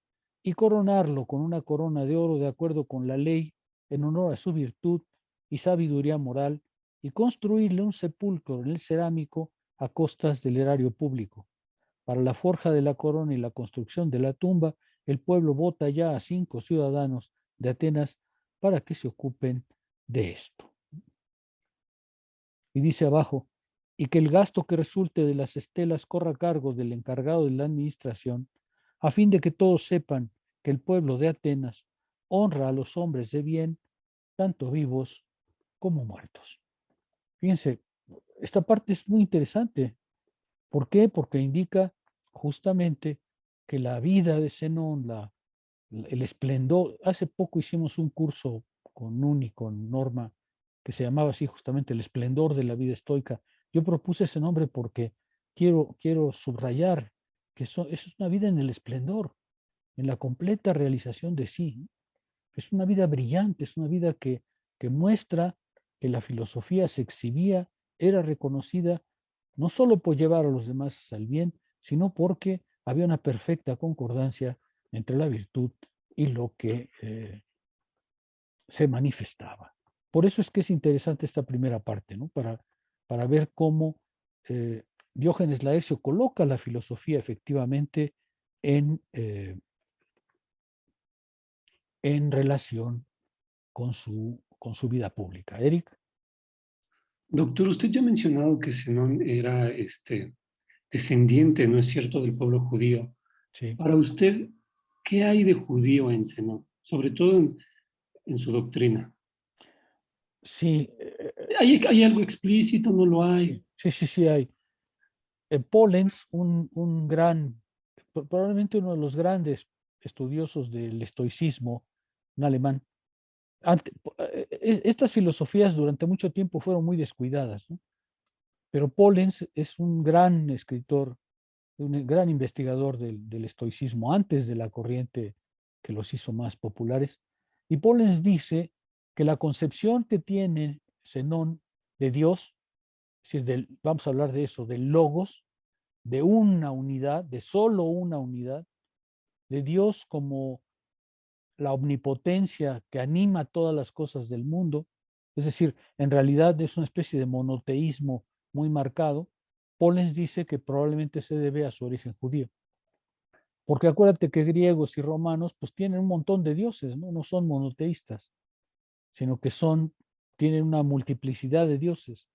y coronarlo con una corona de oro de acuerdo con la ley, en honor a su virtud y sabiduría moral, y construirle un sepulcro en el cerámico a costas del erario público. Para la forja de la corona y la construcción de la tumba, el pueblo vota ya a 5 ciudadanos de Atenas para que se ocupen de esto. Y dice abajo, y que el gasto que resulte de las estelas corra a cargo del encargado de la administración, a fin de que todos sepan que el pueblo de Atenas honra a los hombres de bien, tanto vivos como muertos. Fíjense, esta parte es muy interesante. ¿Por qué? Porque indica justamente que la vida de Zenón, el esplendor, hace poco hicimos un curso con Nuni, con Norma, que se llamaba así justamente el esplendor de la vida estoica. Yo propuse ese nombre porque quiero subrayar que eso es una vida en el esplendor, en la completa realización de sí. Es una vida brillante, es una vida que muestra que la filosofía se exhibía, era reconocida no solo por llevar a los demás al bien, sino porque había una perfecta concordancia entre la virtud y lo que se manifestaba. Por eso es que es interesante esta primera parte, ¿no? Para ver cómo Diógenes Laercio coloca la filosofía efectivamente en relación con su vida pública. Eric. Doctor, usted ya ha mencionado que Zenón era descendiente, ¿no es cierto?, del pueblo judío. Sí. Para usted, ¿qué hay de judío en Zenón? Sobre todo en su doctrina. Sí. ¿Hay algo explícito? ¿No lo hay? Sí hay. Pollens, un gran, probablemente uno de los grandes estudiosos del estoicismo, un alemán. Estas filosofías durante mucho tiempo fueron muy descuidadas, ¿no? Pero Pollens es un gran escritor, un gran investigador del estoicismo antes de la corriente que los hizo más populares. Y Pollens dice que la concepción que tiene Zenón de Dios, es decir, vamos a hablar de eso, del logos, de una unidad, de solo una unidad, de Dios como la omnipotencia que anima todas las cosas del mundo, es decir, en realidad es una especie de monoteísmo muy marcado. Pollens dice que probablemente se debe a su origen judío. Porque acuérdate que griegos y romanos pues tienen un montón de dioses, ¿no? No son monoteístas, sino que tienen una multiplicidad de dioses.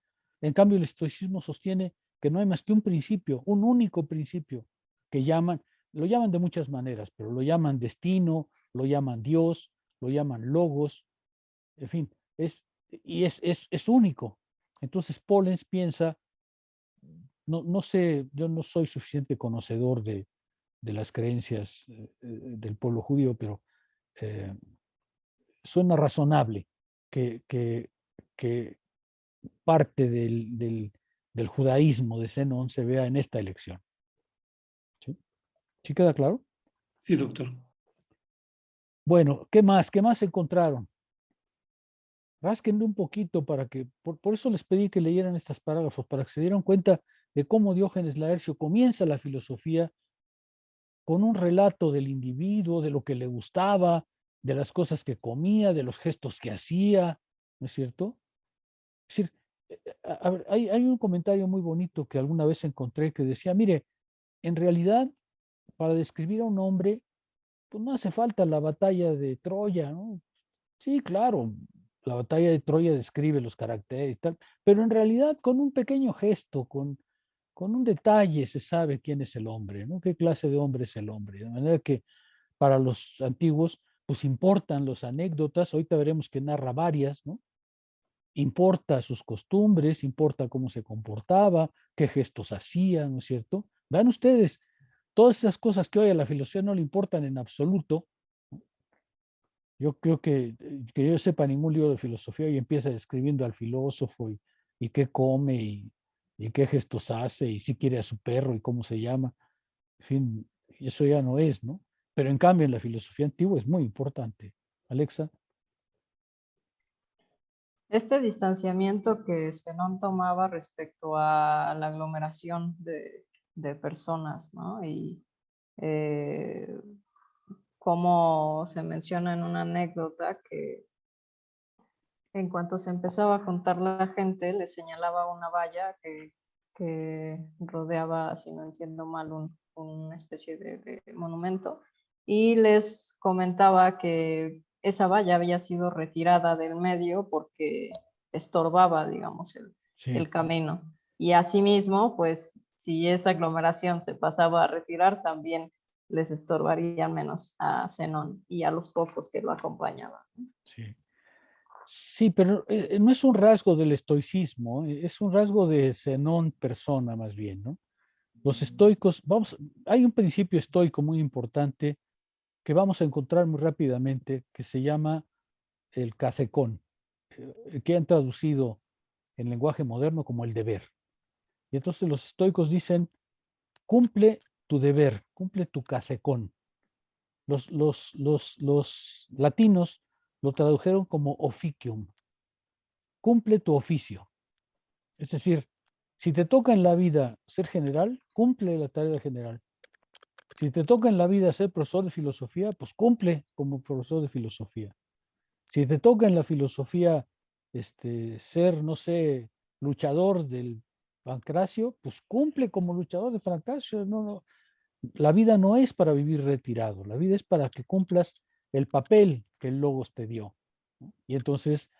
En cambio, el estoicismo sostiene que no hay más que un principio, un único principio, que lo llaman de muchas maneras, pero lo llaman destino, lo llaman Dios, lo llaman logos, en fin, es único. Entonces Pollens piensa, no sé, yo no soy suficiente conocedor de las creencias del pueblo judío, pero suena razonable que parte del judaísmo de Zenón se vea en esta elección. ¿Sí? ¿Sí queda claro? Sí, doctor. Bueno, ¿qué más? ¿Qué más encontraron? Rásquenle un poquito por eso les pedí que leyeran estos parágrafos, para que se dieran cuenta de cómo Diógenes Laercio comienza la filosofía con un relato del individuo, de lo que le gustaba, de las cosas que comía, de los gestos que hacía, ¿no es cierto? Es decir, a ver, hay un comentario muy bonito que alguna vez encontré que decía, mire, en realidad, para describir a un hombre, pues no hace falta la batalla de Troya, ¿no? Sí, claro, la batalla de Troya describe los caracteres y tal, pero en realidad con un pequeño gesto, con un detalle se sabe quién es el hombre, ¿no? ¿Qué clase de hombre es el hombre? De manera que para los antiguos, pues importan las anécdotas, ahorita veremos que narra varias, ¿no? Importa sus costumbres, importa cómo se comportaba, qué gestos hacía, ¿no es cierto? Vean ustedes, todas esas cosas que hoy a la filosofía no le importan en absoluto. Yo creo que yo sepa ningún libro de filosofía y empieza describiendo al filósofo y qué come y qué gestos hace y si quiere a su perro y cómo se llama. En fin, eso ya no es, ¿no? Pero en cambio en la filosofía antigua es muy importante. Alexa. Este distanciamiento que Zenón tomaba respecto a la aglomeración de personas, ¿no? Y como se menciona en una anécdota que en cuanto se empezaba a juntar la gente, le señalaba una valla que rodeaba, si no entiendo mal, una especie de monumento, y les comentaba que esa valla había sido retirada del medio porque estorbaba, digamos, Sí. el camino. Y asimismo, pues, si esa aglomeración se pasaba a retirar, también les estorbaría menos a Zenón y a los pocos que lo acompañaban. Sí. Sí, pero no es un rasgo del estoicismo, es un rasgo de Zenón persona más bien, ¿no? Los estoicos, hay un principio estoico muy importante que vamos a encontrar muy rápidamente que se llama el kazekón, que han traducido en lenguaje moderno como el deber. Y entonces los estoicos dicen, cumple tu deber, cumple tu kazekón. Los latinos lo tradujeron como officium, cumple tu oficio. Es decir, si te toca en la vida ser general, cumple la tarea de general. Si te toca en la vida ser profesor de filosofía, pues cumple como profesor de filosofía. Si te toca en la filosofía ser, no sé, luchador del Pancracio, pues cumple como luchador de Pancracio. No, no. La vida no es para vivir retirado, la vida es para que cumplas el papel que el Logos te dio, ¿no? Y entonces,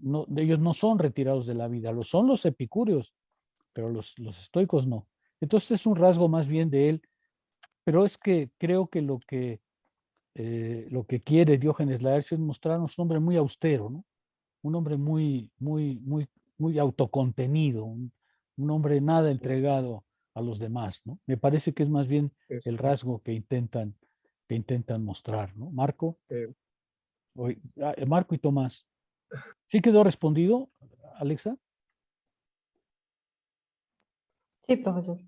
no, ellos no son retirados de la vida, lo son los epicúreos, pero los estoicos no. Entonces es un rasgo más bien de él, pero es que creo que lo que quiere Diógenes Laercio es mostrarnos un hombre muy austero, ¿no? Un hombre muy autocontenido, un hombre nada entregado a los demás, ¿no? Me parece que es más bien el rasgo que intentan mostrar, ¿no? Marco, Marco y Tomás. ¿Sí quedó respondido, Alexa? Sí, profesor.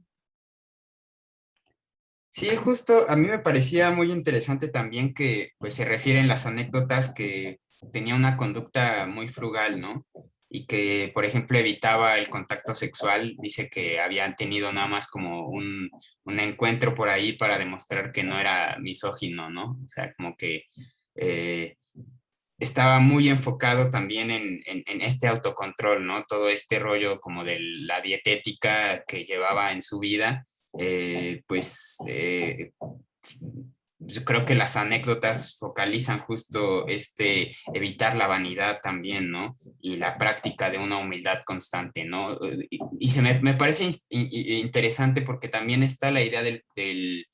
Sí, justo a mí me parecía muy interesante también que pues se refieren las anécdotas que tenía una conducta muy frugal, ¿no? Y que, por ejemplo, evitaba el contacto sexual. Dice que habían tenido nada más como un encuentro por ahí para demostrar que no era misógino, ¿no? O sea, como que eh, estaba muy enfocado también en este autocontrol, ¿no? Todo este rollo como de la dietética que llevaba en su vida, yo creo que las anécdotas focalizan justo evitar la vanidad también, ¿no? Y la práctica de una humildad constante, ¿no? Y me parece interesante porque también está la idea del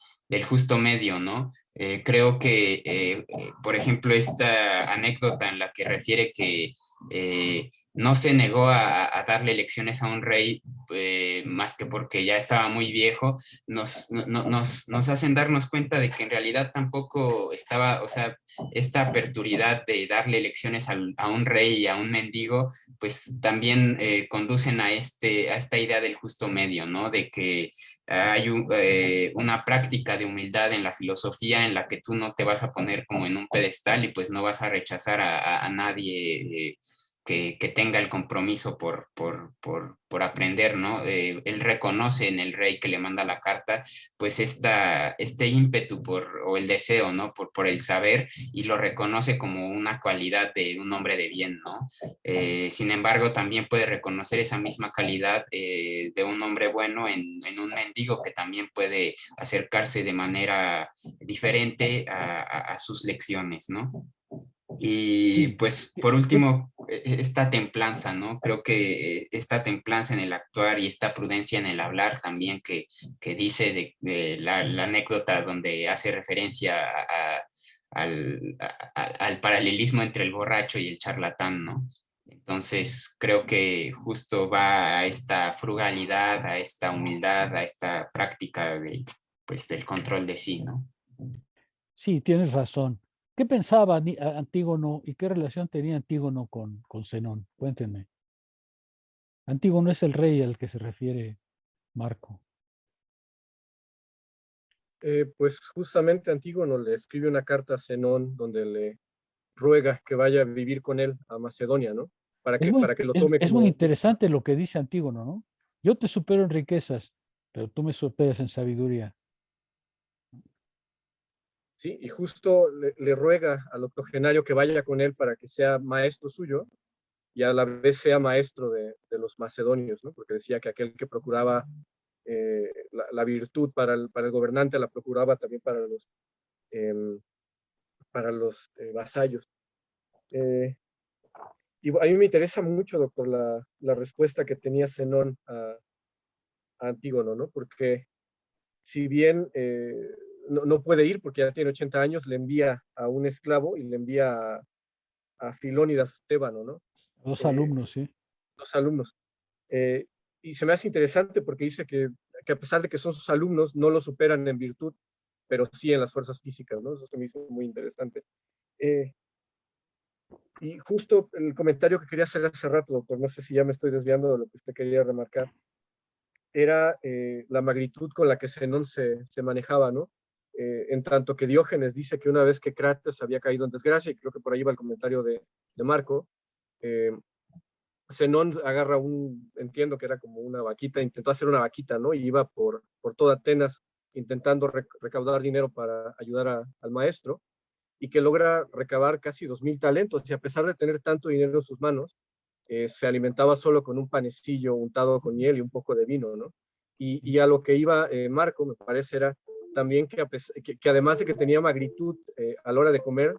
justo medio, ¿no? Creo que, por ejemplo, esta anécdota en la que refiere que no se negó a darle lecciones a un rey más que porque ya estaba muy viejo, nos hacen darnos cuenta de que en realidad tampoco estaba, o sea, esta aperturidad de darle lecciones a un rey y a un mendigo, pues también conducen a esta idea del justo medio, ¿no? De que hay una práctica de humildad en la filosofía en la que tú no te vas a poner como en un pedestal y pues no vas a rechazar a nadie que tenga el compromiso por aprender, ¿no? Él reconoce en el rey que le manda la carta, pues este ímpetu o el deseo, ¿no? Por el saber y lo reconoce como una cualidad de un hombre de bien, ¿no? Sin embargo, también puede reconocer esa misma calidad de un hombre bueno en un mendigo que también puede acercarse de manera diferente a sus lecciones, ¿no? Y Sí. pues por último, esta templanza, ¿no? Creo que esta templanza en el actuar y esta prudencia en el hablar también que dice de la anécdota donde hace referencia al paralelismo entre el borracho y el charlatán, ¿no? Entonces creo que justo va a esta frugalidad, a esta humildad, a esta práctica pues, del control de sí, ¿no? Sí, tienes razón. ¿Qué pensaba Antígono y qué relación tenía Antígono con Zenón? Cuéntenme. Antígono es el rey al que se refiere Marco. Pues justamente Antígono le escribe una carta a Zenón donde le ruega que vaya a vivir con él a Macedonia, ¿no? para Es que lo tome es como... muy interesante lo que dice Antígono, ¿no? Yo te supero en riquezas, pero tú me superas en sabiduría. Sí, y justo le ruega al octogenario que vaya con él para que sea maestro suyo y a la vez sea maestro de los macedonios, ¿no? Porque decía que aquel que procuraba la virtud para el gobernante la procuraba también para los vasallos. Y a mí me interesa mucho, doctor, la respuesta que tenía Zenón a Antígono, ¿no? Porque si bien no puede ir porque ya tiene 80 años, le envía a un esclavo y le envía a Filónidas Tébano, ¿no? Los Eh, alumnos, sí. Los alumnos. Eh, y se me hace interesante porque dice que a pesar de que son sus alumnos, no lo superan en virtud, pero sí en las fuerzas físicas, ¿no? Eso se me hizo muy interesante. Y justo el comentario que quería hacer hace rato, doctor, no sé si ya me estoy desviando de lo que usted quería remarcar, era la magnitud con la que Zenón se manejaba, ¿no? En tanto que Diógenes dice que una vez que Crates había caído en desgracia, y creo que por ahí va el comentario de Marco, Zenón agarra entiendo que era como una vaquita, intentó hacer una vaquita, ¿no? Y iba por toda Atenas intentando recaudar dinero para ayudar al maestro, y que logra recabar casi 2,000 talentos, y a pesar de tener tanto dinero en sus manos, se alimentaba solo con un panecillo untado con miel y un poco de vino, ¿no? Y a lo que iba Marco, me parece, era también que además de que tenía magnitud a la hora de comer,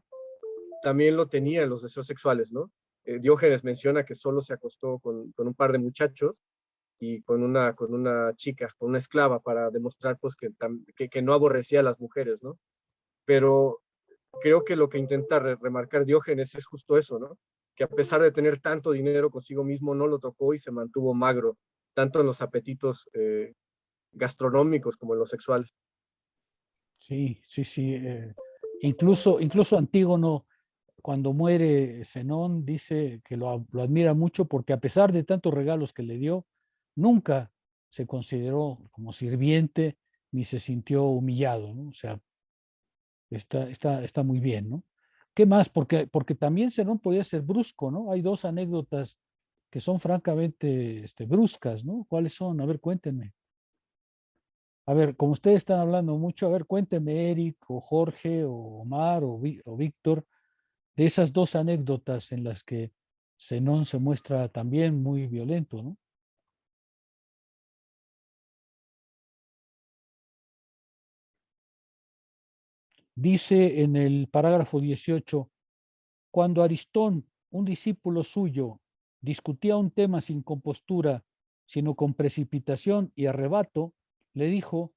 también lo tenía en los deseos sexuales, ¿no? Diógenes menciona que solo se acostó con un par de muchachos y con una chica, con una esclava, para demostrar pues que no aborrecía a las mujeres, ¿no? Pero creo que lo que intenta remarcar Diógenes es justo eso, ¿no? Que a pesar de tener tanto dinero consigo mismo, no lo tocó y se mantuvo magro, tanto en los apetitos gastronómicos como en los sexuales. Sí, sí, sí. Incluso Antígono, cuando muere Zenón, dice que lo admira mucho porque a pesar de tantos regalos que le dio, nunca se consideró como sirviente ni se sintió humillado, ¿no? O sea, está muy bien, ¿no? ¿Qué más? Porque también Zenón podía ser brusco, ¿no? Hay dos anécdotas que son francamente bruscas, ¿no? ¿Cuáles son? A ver, cuéntenme. A ver, como ustedes están hablando mucho, a ver, cuénteme, Eric, o Jorge, o Omar, o Víctor, de esas dos anécdotas en las que Zenón se muestra también muy violento, ¿no? Dice en el parágrafo 18, cuando Aristón, un discípulo suyo, discutía un tema sin compostura, sino con precipitación y arrebato, le dijo,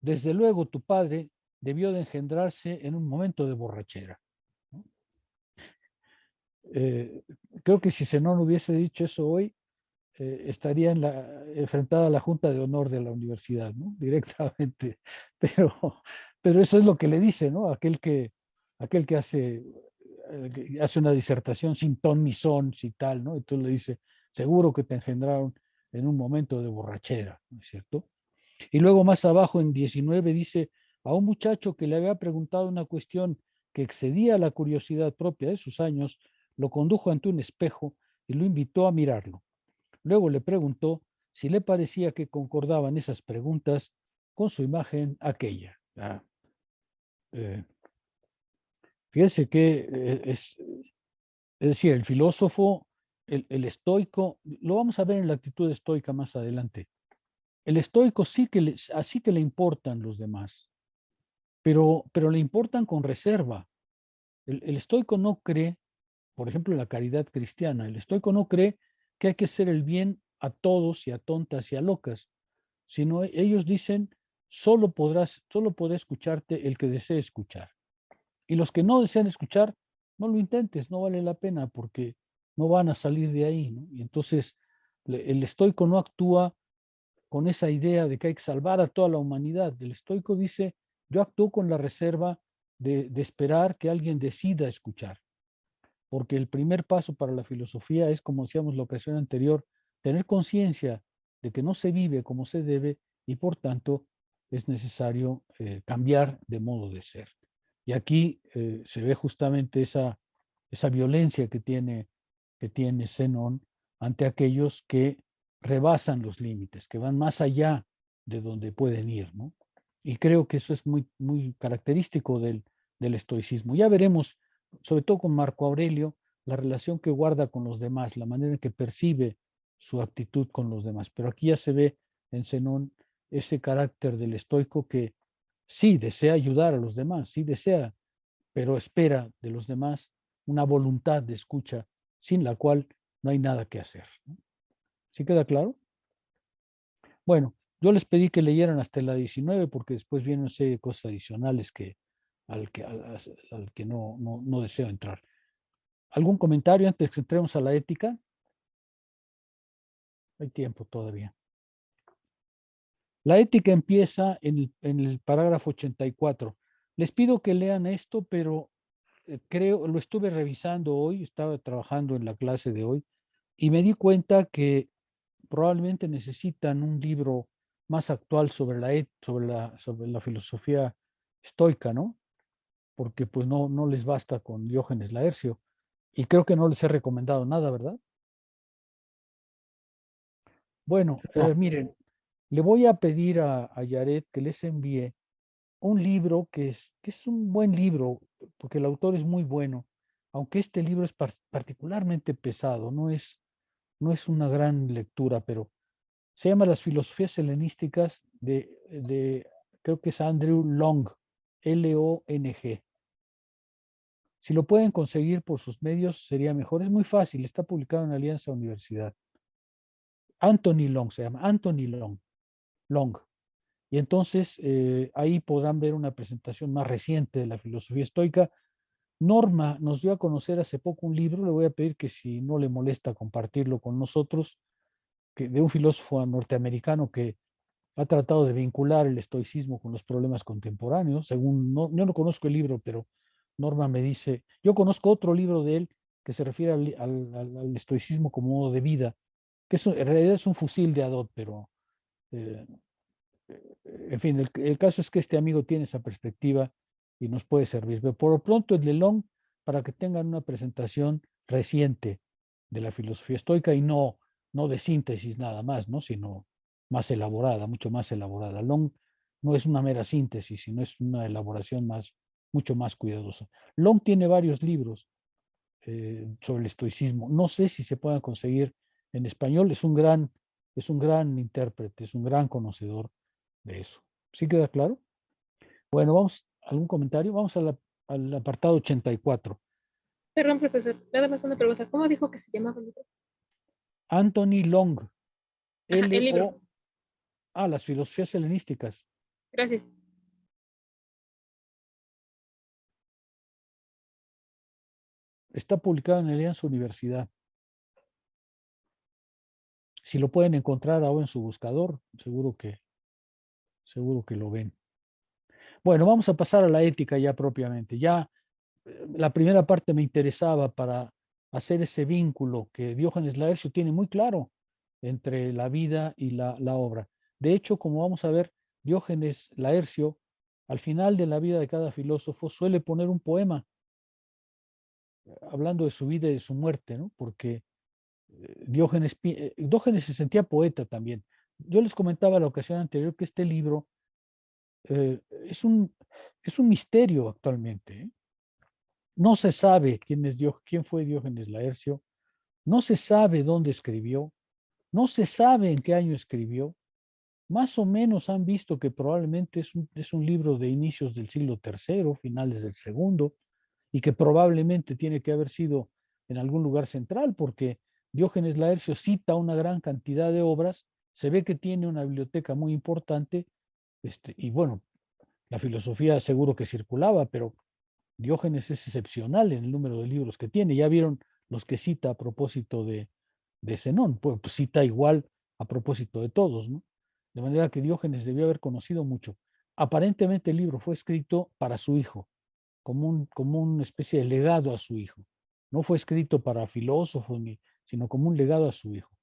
desde luego tu padre debió de engendrarse en un momento de borrachera. Eh, Creo que si Zenón hubiese dicho eso hoy, estaría enfrentada a la Junta de Honor de la universidad, ¿no? Directamente. Pero eso es lo que le dice, ¿no? Aquel que hace una disertación sin ton ni son, si tal, ¿no? Entonces le dice, seguro que te engendraron en un momento de borrachera, ¿no es cierto? Y luego más abajo en 19 dice, a un muchacho que le había preguntado una cuestión que excedía la curiosidad propia de sus años, lo condujo ante un espejo y lo invitó a mirarlo. Luego le preguntó si le parecía que concordaban esas preguntas con su imagen aquella. Fíjese que es decir, el filósofo, el estoico, lo vamos a ver en la actitud estoica más adelante. El estoico así que le importan los demás, pero le importan con reserva. El estoico no cree, por ejemplo, en la caridad cristiana, el estoico no cree que hay que hacer el bien a todos y a tontas y a locas, sino ellos dicen, solo podrá escucharte el que desee escuchar. Y los que no desean escuchar, no lo intentes, no vale la pena porque no van a salir de ahí, ¿no? Y entonces el estoico no actúa con esa idea de que hay que salvar a toda la humanidad. El estoico dice, yo actúo con la reserva de esperar que alguien decida escuchar, porque el primer paso para la filosofía es, como decíamos la ocasión anterior, tener conciencia de que no se vive como se debe y por tanto es necesario cambiar de modo de ser. Y aquí se ve justamente esa violencia que tiene que tiene Zenón ante aquellos que rebasan los límites, que van más allá de donde pueden ir, ¿no? Y creo que eso es muy, muy característico del estoicismo. Ya veremos, sobre todo con Marco Aurelio, la relación que guarda con los demás, la manera en que percibe su actitud con los demás. Pero aquí ya se ve en Zenón ese carácter del estoico que sí desea ayudar a los demás, sí desea, pero espera de los demás una voluntad de escucha sin la cual no hay nada que hacer, ¿no? ¿Sí queda claro? Bueno, yo les pedí que leyeran hasta la 19 porque después vienen una serie de cosas adicionales al que no deseo entrar. ¿Algún comentario antes que entremos a la ética? Hay tiempo todavía. La ética empieza en el parágrafo 84. Les pido que lean esto, pero creo, lo estuve revisando hoy, estaba trabajando en la clase de hoy, y me di cuenta que probablemente necesitan un libro más actual sobre la filosofía estoica, ¿no? Porque pues no les basta con Diógenes Laercio. Y creo que no les he recomendado nada, ¿verdad? Bueno, miren, le voy a pedir a Yaret que les envíe un libro que es un buen libro, porque el autor es muy bueno, aunque este libro es particularmente pesado, no es una gran lectura, pero se llama Las filosofías helenísticas creo que es Andrew Long, Long. Si lo pueden conseguir por sus medios, sería mejor. Es muy fácil, está publicado en Alianza Universidad. Anthony Long se llama, Anthony Long. Long. Y entonces ahí podrán ver una presentación más reciente de la filosofía estoica. Norma nos dio a conocer hace poco un libro, le voy a pedir que si no le molesta compartirlo con nosotros, de un filósofo norteamericano que ha tratado de vincular el estoicismo con los problemas contemporáneos. Según, yo no conozco el libro, pero Norma me dice, yo conozco otro libro de él que se refiere al estoicismo como modo de vida, que en realidad es un fusil de Adot, pero en fin, el caso es que este amigo tiene esa perspectiva y nos puede servir. Pero por lo pronto el de Long, para que tengan una presentación reciente de la filosofía estoica y no de síntesis nada más, ¿no? Sino más elaborada, mucho más elaborada. Long no es una mera síntesis, sino es una elaboración mucho más cuidadosa. Long tiene varios libros sobre el estoicismo. No sé si se puedan conseguir en español. Es un gran intérprete, es un gran conocedor de eso. ¿Sí queda claro? Bueno, vamos, ¿algún comentario? Vamos al apartado 84. Perdón, profesor, nada más una pregunta. ¿Cómo dijo que se llamaba el libro? Anthony Long. Ajá, el libro. Las filosofías helenísticas. Gracias. Está publicado en Alianza Universidad. Si lo pueden encontrar ahora en su buscador, seguro que lo ven. Bueno, vamos a pasar a la ética ya propiamente. Ya la primera parte me interesaba para hacer ese vínculo que Diógenes Laercio tiene muy claro entre la vida y la obra. De hecho, como vamos a ver, Diógenes Laercio, al final de la vida de cada filósofo, suele poner un poema hablando de su vida y de su muerte, ¿no? Porque Diógenes se sentía poeta también. Yo les comentaba la ocasión anterior que este libro es un misterio actualmente, ¿eh? No se sabe quién fue Diógenes Laercio, no se sabe dónde escribió, no se sabe en qué año escribió. Más o menos han visto que probablemente es un libro de inicios del siglo III, finales del segundo, y que probablemente tiene que haber sido en algún lugar central, porque Diógenes Laercio cita una gran cantidad de obras, se ve que tiene una biblioteca muy importante, y bueno, la filosofía seguro que circulaba, pero Diógenes es excepcional en el número de libros que tiene. Ya vieron los que cita a propósito de Zenón, pues cita igual a propósito de todos, ¿no? De manera que Diógenes debió haber conocido mucho. Aparentemente el libro fue escrito para su hijo, como una especie de legado a su hijo. No fue escrito para filósofos, sino como un legado a su hijo.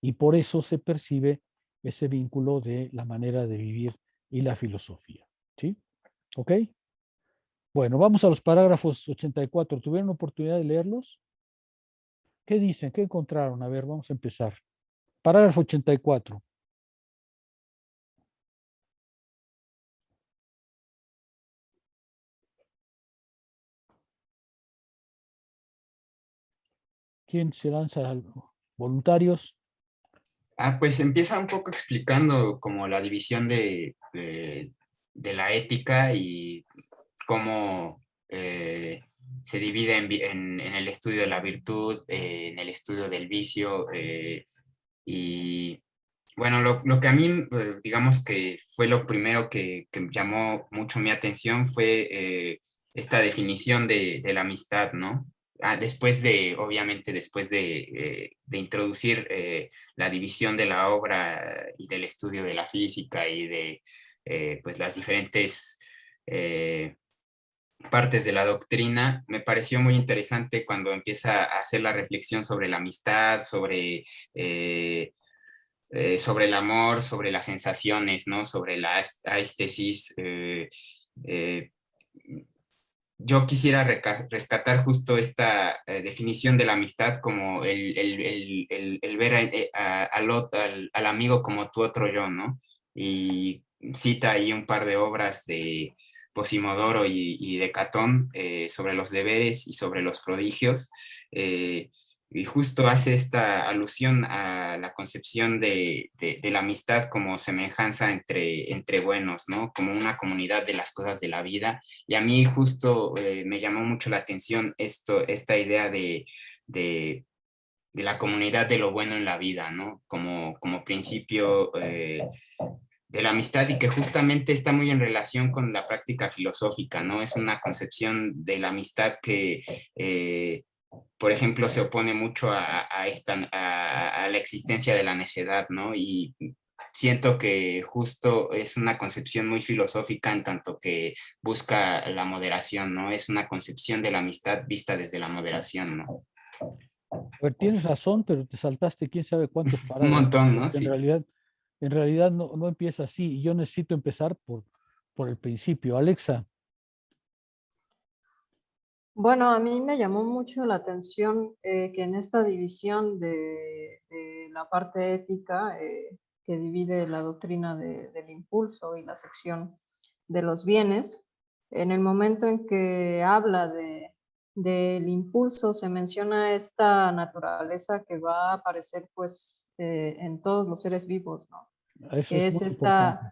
Y por eso se percibe ese vínculo de la manera de vivir y la filosofía. ¿Sí? ¿Ok? Bueno, vamos a los parágrafos 84. ¿Tuvieron oportunidad de leerlos? ¿Qué dicen? ¿Qué encontraron? A ver, vamos a empezar. Parágrafo 84. ¿Quién se lanza? ¿Voluntarios? Pues empieza un poco explicando como la división de la ética y cómo se divide en el estudio de la virtud, en el estudio del vicio, y bueno, lo que a mí, digamos que fue lo primero que llamó mucho mi atención fue esta definición de la amistad, ¿no? Después de, obviamente, después de introducir la división de la obra y del estudio de la física y de pues las diferentes partes de la doctrina, me pareció muy interesante cuando empieza a hacer la reflexión sobre la amistad, sobre el amor, sobre las sensaciones, ¿no? Sobre la éstesis. Yo quisiera rescatar justo esta definición de la amistad como el ver al amigo como tu otro yo, ¿no? Y cita ahí un par de obras de Posimodoro y de Catón sobre los deberes y sobre los prodigios. Y justo hace esta alusión a la concepción de la amistad como semejanza entre buenos, ¿no? Como una comunidad de las cosas de la vida. Y a mí justo me llamó mucho la atención esta idea de la comunidad de lo bueno en la vida, ¿no? Como principio de la amistad y que justamente está muy en relación con la práctica filosófica, ¿no? Es una concepción de la amistad que, por ejemplo, se opone mucho a la existencia de la necedad, ¿no? Y siento que justo es una concepción muy filosófica en tanto que busca la moderación, ¿no? Es una concepción de la amistad vista desde la moderación, ¿no? A ver, tienes razón, pero te saltaste quién sabe cuántos Un parágrafos. montón, ¿no? En Sí. realidad no empieza así y yo necesito empezar por el principio. Alexa. Bueno, a mí me llamó mucho la atención que en esta división de la parte ética, que divide la doctrina del impulso y la sección de los bienes, en el momento en que habla del impulso, se menciona esta naturaleza que va a aparecer pues en todos los seres vivos, ¿no? Eso Que es es muy importante.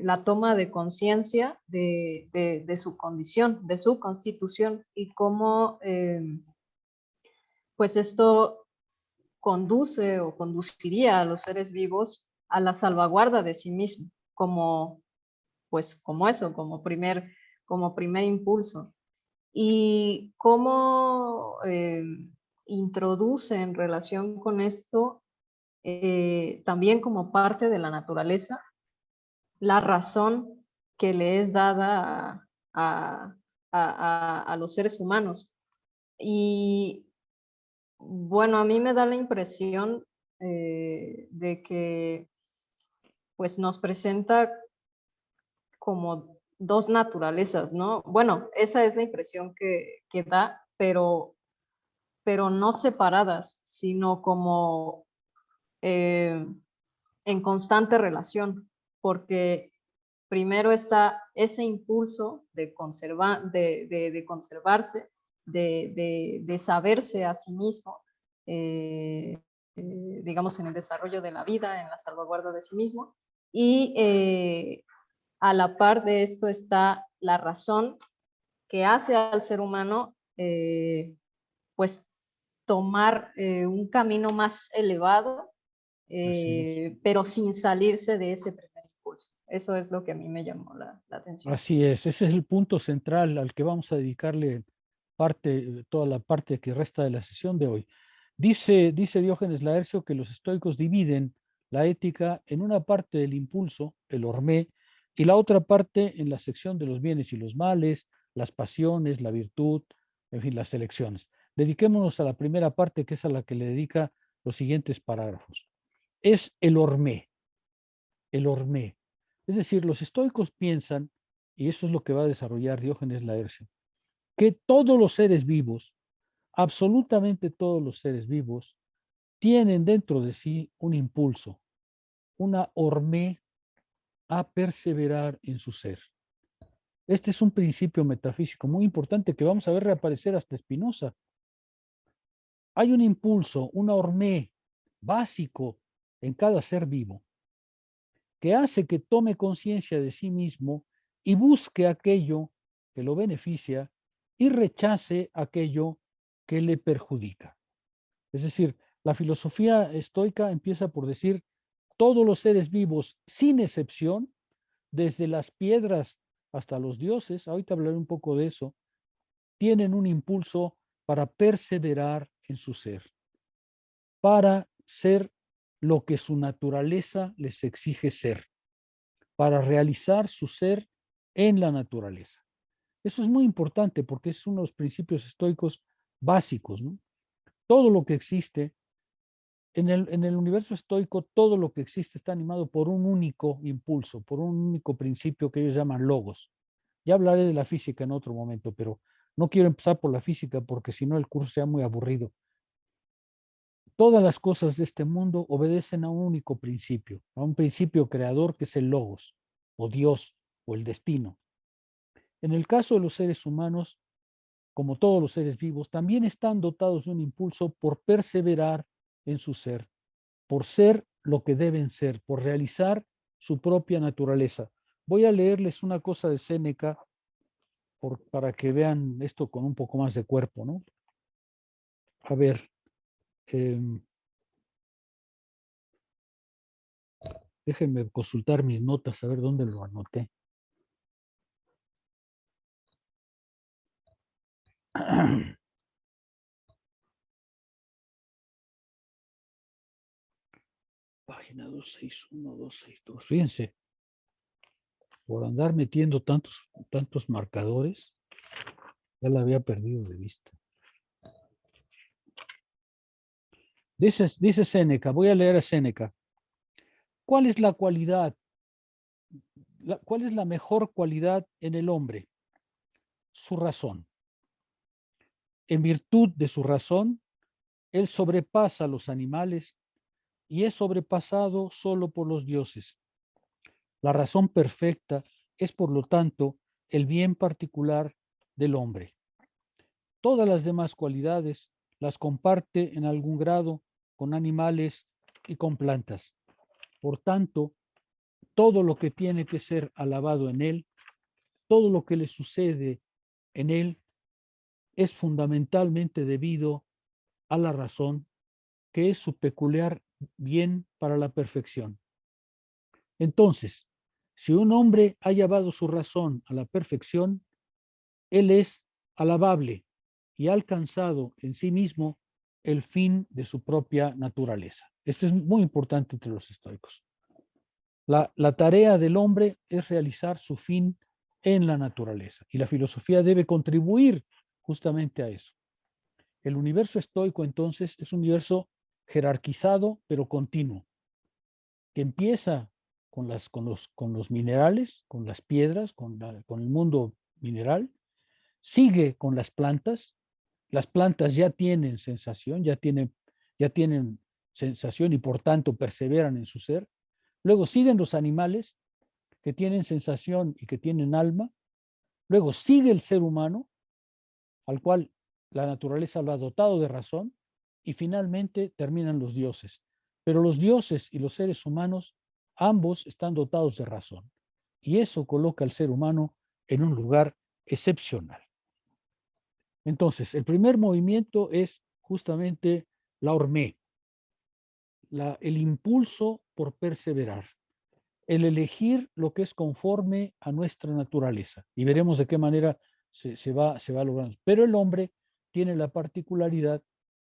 la toma de conciencia de su condición, de su constitución y cómo pues esto conduce o conduciría a los seres vivos a la salvaguarda de sí mismo, pues como eso, como primer impulso. Y cómo introduce en relación con esto también como parte de la naturaleza la razón que le es dada a los seres humanos. Y bueno, a mí me da la impresión de que pues nos presenta como dos naturalezas, ¿no? Bueno, esa es la impresión que da, pero no separadas, sino como en constante relación, porque primero está ese impulso de conservarse, de saberse a sí mismo, digamos, en el desarrollo de la vida, en la salvaguarda de sí mismo, y a la par de esto está la razón que hace al ser humano, pues, tomar un camino más elevado, pero sin salirse de ese primer impulso. Eso es lo que a mí me llamó la atención. Así es, ese es el punto central al que vamos a dedicarle toda la parte que resta de la sesión de hoy. Dice Diógenes Laercio que los estoicos dividen la ética en una parte del impulso, el hormé, y la otra parte en la sección de los bienes y los males, las pasiones, la virtud, en fin, las elecciones. Dediquémonos a la primera parte, que es a la que le dedica los siguientes parágrafos. Es el hormé. El hormé. Es decir, los estoicos piensan, y eso es lo que va a desarrollar Diógenes Laercio, que todos los seres vivos, absolutamente todos los seres vivos tienen dentro de sí un impulso, una hormé a perseverar en su ser. Este es un principio metafísico muy importante que vamos a ver reaparecer hasta Spinoza. Hay un impulso, una hormé básico en cada ser vivo que hace que tome conciencia de sí mismo y busque aquello que lo beneficia y rechace aquello que le perjudica. Es decir, la filosofía estoica empieza por decir todos los seres vivos, sin excepción, desde las piedras hasta los dioses, ahorita hablaré un poco de eso, tienen un impulso para perseverar en su ser, para ser lo que su naturaleza les exige ser, para realizar su ser en la naturaleza. Eso es muy importante porque es uno de los principios estoicos básicos, ¿no? Todo lo que existe, en el universo estoico, todo lo que existe está animado por un único impulso, por un único principio que ellos llaman logos. Ya hablaré de la física en otro momento, pero no quiero empezar por la física porque si no el curso sea muy aburrido. Todas las cosas de este mundo obedecen a un único principio, a un principio creador que es el logos, o Dios, o el destino. En el caso de los seres humanos, como todos los seres vivos, también están dotados de un impulso por perseverar en su ser, por ser lo que deben ser, por realizar su propia naturaleza. Voy a leerles una cosa de Séneca para que vean esto con un poco más de cuerpo, ¿no? A ver, déjenme consultar mis notas, a ver dónde lo anoté. Página 261, 262. Fíjense, por andar metiendo tantos marcadores, ya la había perdido de vista. Dice Séneca, voy a leer a Séneca. ¿Cuál es la cualidad? ¿Cuál es la mejor cualidad en el hombre? Su razón. En virtud de su razón, él sobrepasa a los animales y es sobrepasado solo por los dioses. La razón perfecta es, por lo tanto, el bien particular del hombre. Todas las demás cualidades las comparte en algún grado con animales y con plantas. Por tanto, todo lo que tiene que ser alabado en él, todo lo que le sucede en él, es fundamentalmente debido a la razón, que es su peculiar bien para la perfección. Entonces, si un hombre ha llevado su razón a la perfección, él es alabable y ha alcanzado en sí mismo el fin de su propia naturaleza. Esto es muy importante entre los estoicos. La tarea del hombre es realizar su fin en la naturaleza y la filosofía debe contribuir justamente a eso. El universo estoico entonces es un universo jerarquizado pero continuo, que empieza con los minerales, con las piedras, con el mundo mineral, sigue con las plantas ya tienen sensación, ya tienen sensación y por tanto perseveran en su ser. Luego siguen los animales que tienen sensación y que tienen alma. Luego sigue el ser humano, al cual la naturaleza lo ha dotado de razón. Y finalmente terminan los dioses. Pero los dioses y los seres humanos, ambos están dotados de razón. Y eso coloca al ser humano en un lugar excepcional. Entonces, el primer movimiento es justamente la hormé, el impulso por perseverar, el elegir lo que es conforme a nuestra naturaleza. Y veremos de qué manera se va logrando. Pero el hombre tiene la particularidad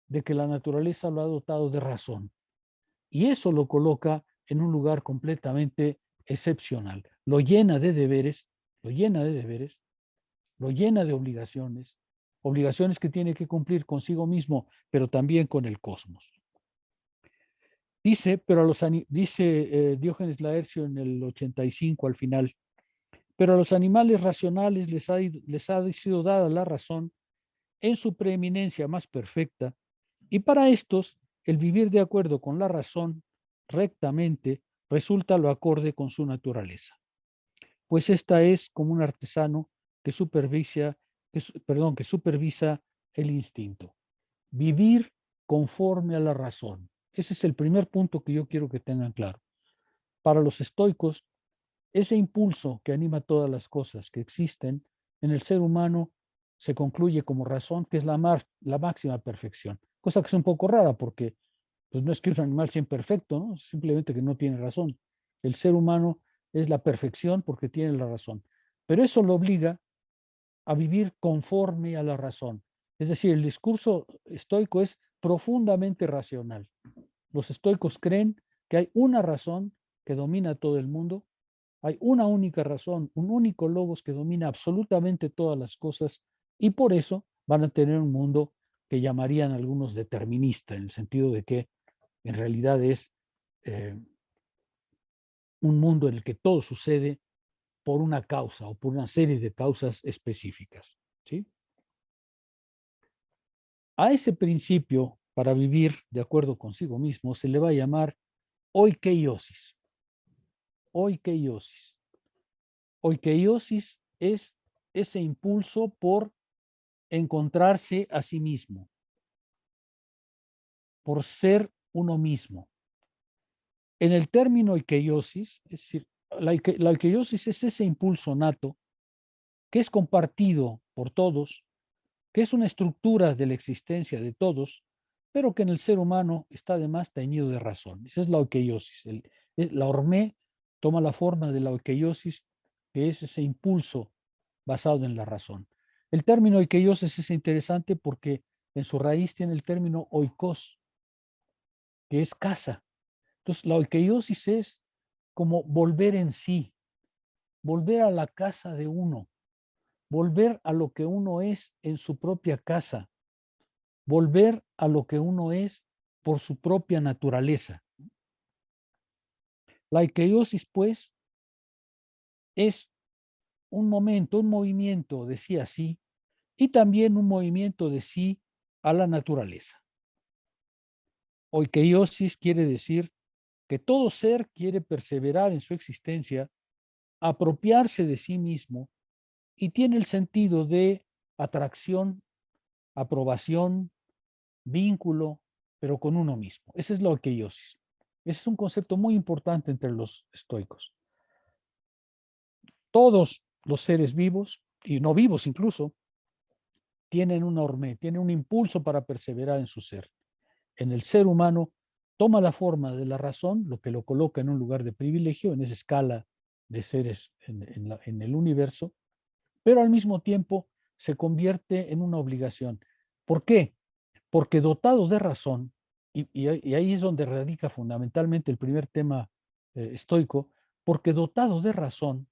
de que la naturaleza lo ha dotado de razón. Y eso lo coloca en un lugar completamente excepcional. Lo llena de deberes, lo llena de obligaciones que tiene que cumplir consigo mismo, pero también con el cosmos. Dice Diógenes Laercio en el 85 al final, pero a los animales racionales les ha sido dada la razón en su preeminencia más perfecta, y para estos el vivir de acuerdo con la razón rectamente resulta lo acorde con su naturaleza, pues esta es como un artesano que supervisa el instinto. Vivir conforme a la razón. Ese es el primer punto que yo quiero que tengan claro. Para los estoicos, ese impulso que anima todas las cosas que existen en el ser humano se concluye como razón, que es la máxima perfección. Cosa que es un poco rara porque pues no es que un animal sea imperfecto, ¿no? Simplemente que no tiene razón. El ser humano es la perfección porque tiene la razón. Pero eso lo obliga a vivir conforme a la razón. Es decir, el discurso estoico es profundamente racional. Los estoicos creen que hay una razón que domina todo el mundo, hay una única razón, un único logos que domina absolutamente todas las cosas, y por eso van a tener un mundo que llamarían algunos determinista, en el sentido de que en realidad es un mundo en el que todo sucede por una causa o por una serie de causas específicas, ¿sí? A ese principio, para vivir de acuerdo consigo mismo, se le va a llamar oikeiosis. Oikeiosis. Oikeiosis es ese impulso por encontrarse a sí mismo, por ser uno mismo. En el término oikeiosis, es decir, la oikeiosis es ese impulso nato que es compartido por todos, que es una estructura de la existencia de todos, pero que en el ser humano está además teñido de razón. Esa es la oikeiosis. La hormé toma la forma de la oikeiosis, que es ese impulso basado en la razón. El término oikeiosis es interesante porque en su raíz tiene el término oikos, que es casa. Entonces, la oikeiosis es como volver en sí, volver a la casa de uno, volver a lo que uno es en su propia casa, volver a lo que uno es por su propia naturaleza. La oikeiosis, pues, es un momento, un movimiento de sí a sí y también un movimiento de sí a la naturaleza. Oikeiosis quiere decir que todo ser quiere perseverar en su existencia, apropiarse de sí mismo y tiene el sentido de atracción, aprobación, vínculo, pero con uno mismo. Esa es la oikeiosis. Ese es un concepto muy importante entre los estoicos. Todos los seres vivos, y no vivos incluso, tienen una hormé, tienen un impulso para perseverar en su ser. En el ser humano toma la forma de la razón, lo que lo coloca en un lugar de privilegio, en esa escala de seres en el universo, pero al mismo tiempo se convierte en una obligación. ¿Por qué? Porque dotado de razón, y ahí es donde radica fundamentalmente el primer tema estoico, porque dotado de razón,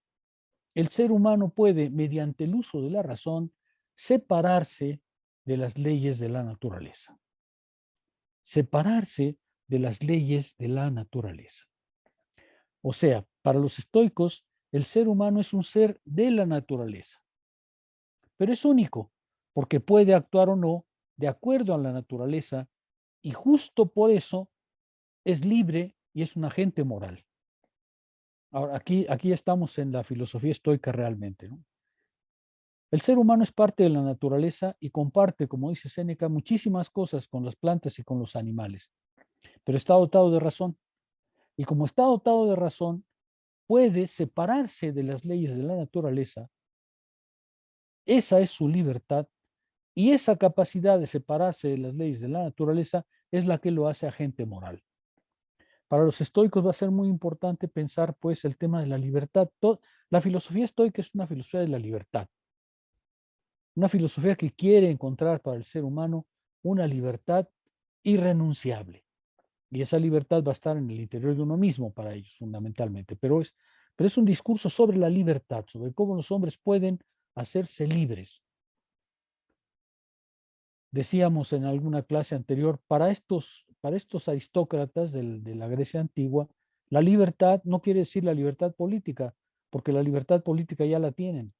el ser humano puede, mediante el uso de la razón, separarse de las leyes de la naturaleza. Separarse de las leyes de la naturaleza. O sea, para los estoicos, el ser humano es un ser de la naturaleza, pero es único, porque puede actuar o no de acuerdo a la naturaleza, y justo por eso es libre y es un agente moral. Ahora, aquí estamos en la filosofía estoica realmente, ¿no? El ser humano es parte de la naturaleza y comparte, como dice Séneca, muchísimas cosas con las plantas y con los animales, pero está dotado de razón. Y como está dotado de razón, puede separarse de las leyes de la naturaleza. Esa es su libertad, y esa capacidad de separarse de las leyes de la naturaleza es la que lo hace agente moral. Para los estoicos va a ser muy importante pensar pues el tema de la libertad. La filosofía estoica es una filosofía de la libertad, una filosofía que quiere encontrar para el ser humano una libertad irrenunciable. Y esa libertad va a estar en el interior de uno mismo para ellos, fundamentalmente. Pero es un discurso sobre la libertad, sobre cómo los hombres pueden hacerse libres. Decíamos en alguna clase anterior, para estos aristócratas de la Grecia antigua, la libertad no quiere decir la libertad política, porque la libertad política ya la tienen.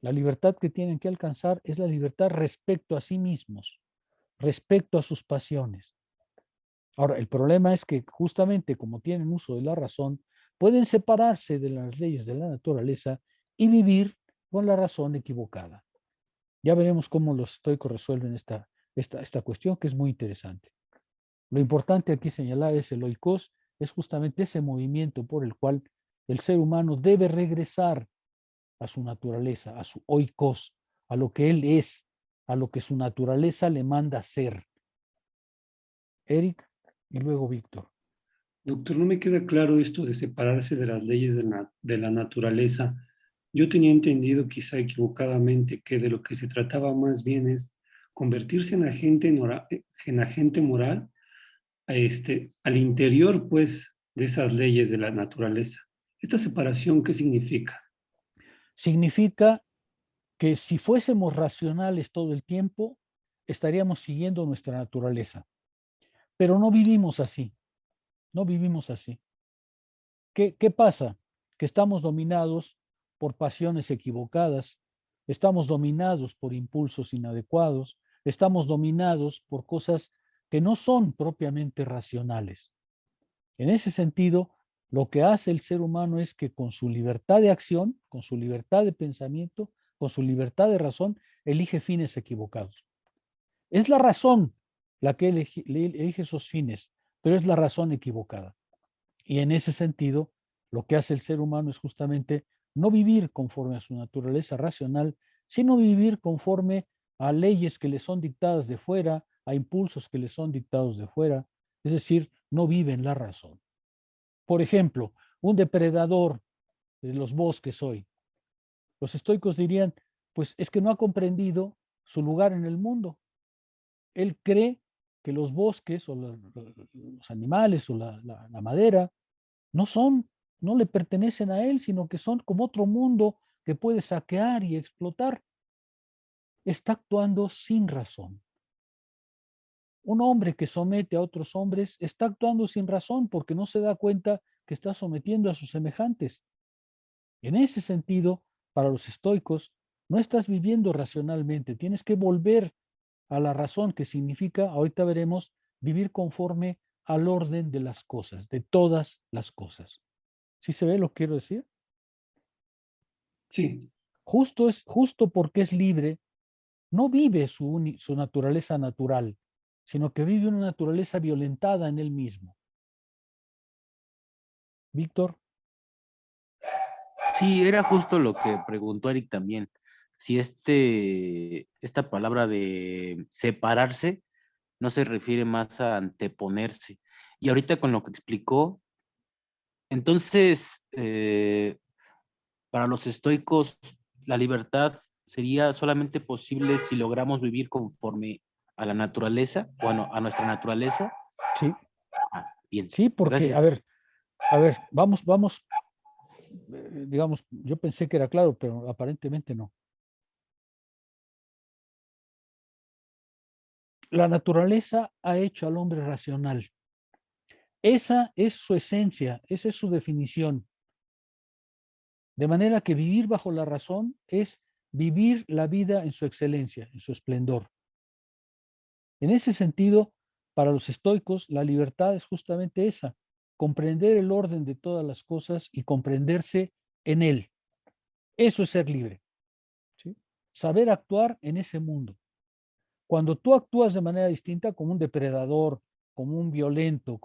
La libertad que tienen que alcanzar es la libertad respecto a sí mismos, respecto a sus pasiones. Ahora, el problema es que justamente como tienen uso de la razón, pueden separarse de las leyes de la naturaleza y vivir con la razón equivocada. Ya veremos cómo los estoicos resuelven esta cuestión, que es muy interesante. Lo importante aquí señalar es el oikos, es justamente ese movimiento por el cual el ser humano debe regresar a su naturaleza, a su oikos, a lo que él es, a lo que su naturaleza le manda ser. Eric y luego Víctor. Doctor, no me queda claro esto de separarse de las leyes de la naturaleza. Yo tenía entendido, quizá equivocadamente, que de lo que se trataba más bien es convertirse en agente moral al interior, pues, de esas leyes de la naturaleza. ¿Esta separación qué significa? Significa que si fuésemos racionales todo el tiempo, estaríamos siguiendo nuestra naturaleza. Pero no vivimos así, no vivimos así. ¿Qué pasa? Que estamos dominados por pasiones equivocadas, estamos dominados por impulsos inadecuados, estamos dominados por cosas que no son propiamente racionales. En ese sentido, lo que hace el ser humano es que con su libertad de acción, con su libertad de pensamiento, con su libertad de razón, elige fines equivocados. Es la razón la que elige esos fines, pero es la razón equivocada. Y en ese sentido, lo que hace el ser humano es justamente no vivir conforme a su naturaleza racional, sino vivir conforme a leyes que le son dictadas de fuera, a impulsos que le son dictados de fuera, es decir, no viven la razón. Por ejemplo, un depredador de los bosques hoy. Los estoicos dirían, pues es que no ha comprendido su lugar en el mundo. Él cree que los bosques o los animales o la madera no le pertenecen a él, sino que son como otro mundo que puede saquear y explotar. Está actuando sin razón. Un hombre que somete a otros hombres está actuando sin razón porque no se da cuenta que está sometiendo a sus semejantes. En ese sentido, para los estoicos, no estás viviendo racionalmente, tienes que volver a la razón, que significa, ahorita veremos, vivir conforme al orden de las cosas, de todas las cosas. ¿Sí se ve lo que quiero decir? Sí. Justo porque es libre, no vive su naturaleza natural, sino que vive una naturaleza violentada en él mismo. Víctor. Sí, era justo lo que preguntó Eric también. Si esta palabra de separarse no se refiere más a anteponerse. Y ahorita con lo que explicó, entonces, para los estoicos, la libertad sería solamente posible si logramos vivir conforme a la naturaleza, bueno, a nuestra naturaleza. Sí. Bien. Sí, porque, Gracias. a ver, vamos, digamos, yo pensé que era claro, pero aparentemente no. La naturaleza ha hecho al hombre racional. Esa es su esencia, esa es su definición. De manera que vivir bajo la razón es vivir la vida en su excelencia, en su esplendor. En ese sentido, para los estoicos, la libertad es justamente esa, comprender el orden de todas las cosas y comprenderse en él. Eso es ser libre. ¿Sí? Saber actuar en ese mundo. Cuando tú actúas de manera distinta como un depredador, como un violento,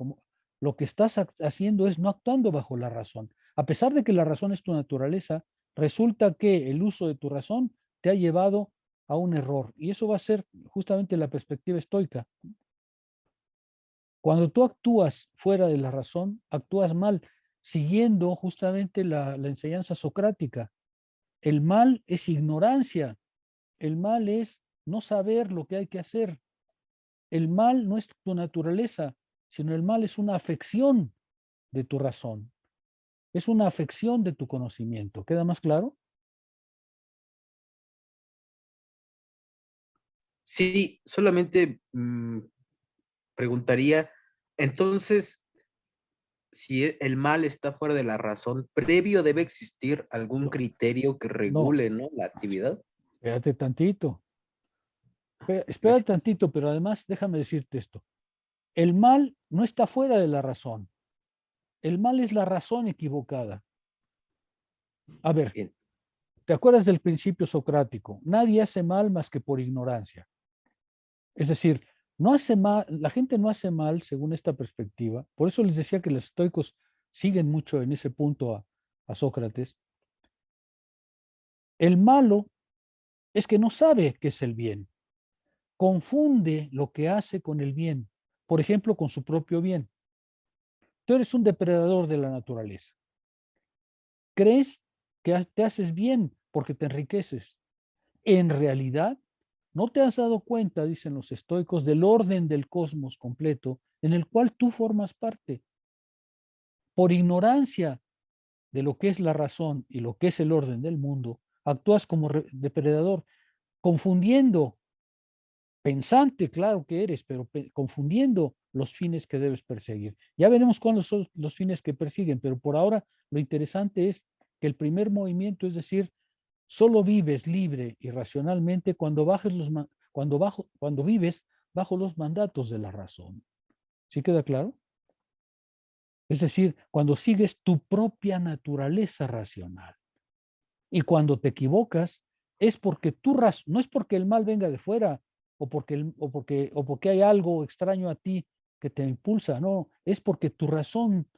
lo que estás haciendo es no actuando bajo la razón. A pesar de que la razón es tu naturaleza, resulta que el uso de tu razón te ha llevado a un error. Y eso va a ser justamente la perspectiva estoica. Cuando tú actúas fuera de la razón, actúas mal, siguiendo justamente la enseñanza socrática. El mal es ignorancia. El mal es no saber lo que hay que hacer. El mal no es tu naturaleza, sino el mal es una afección de tu razón. Es una afección de tu conocimiento. ¿Queda más claro? Sí, solamente preguntaría, entonces, si el mal está fuera de la razón, previo debe existir algún criterio que regule, ¿no? La actividad. Espérate tantito. Espérate Gracias. tantito, pero además déjame decirte esto. El mal no está fuera de la razón. El mal es la razón equivocada. A ver, Bien. ¿te acuerdas del principio socrático? Nadie hace mal más que por ignorancia. Es decir, no hace mal, la gente no hace mal según esta perspectiva. Por eso les decía que los estoicos siguen mucho en ese punto a Sócrates. El malo es que no sabe qué es el bien. Confunde lo que hace con el bien. Por ejemplo, con su propio bien. Tú eres un depredador de la naturaleza. Crees que te haces bien porque te enriqueces. En realidad, no te has dado cuenta, dicen los estoicos, del orden del cosmos completo en el cual tú formas parte. Por ignorancia de lo que es la razón y lo que es el orden del mundo, actúas como depredador, confundiendo, pensante, claro que eres, pero confundiendo los fines que debes perseguir. Ya veremos cuáles son los fines que persiguen, pero por ahora lo interesante es que el primer movimiento, es decir, solo vives libre y racionalmente cuando vives bajo los mandatos de la razón. ¿Sí queda claro? Es decir, cuando sigues tu propia naturaleza racional. Y cuando te equivocas, es porque no es porque el mal venga de fuera o porque hay algo extraño a ti que te impulsa, no, es porque tu razón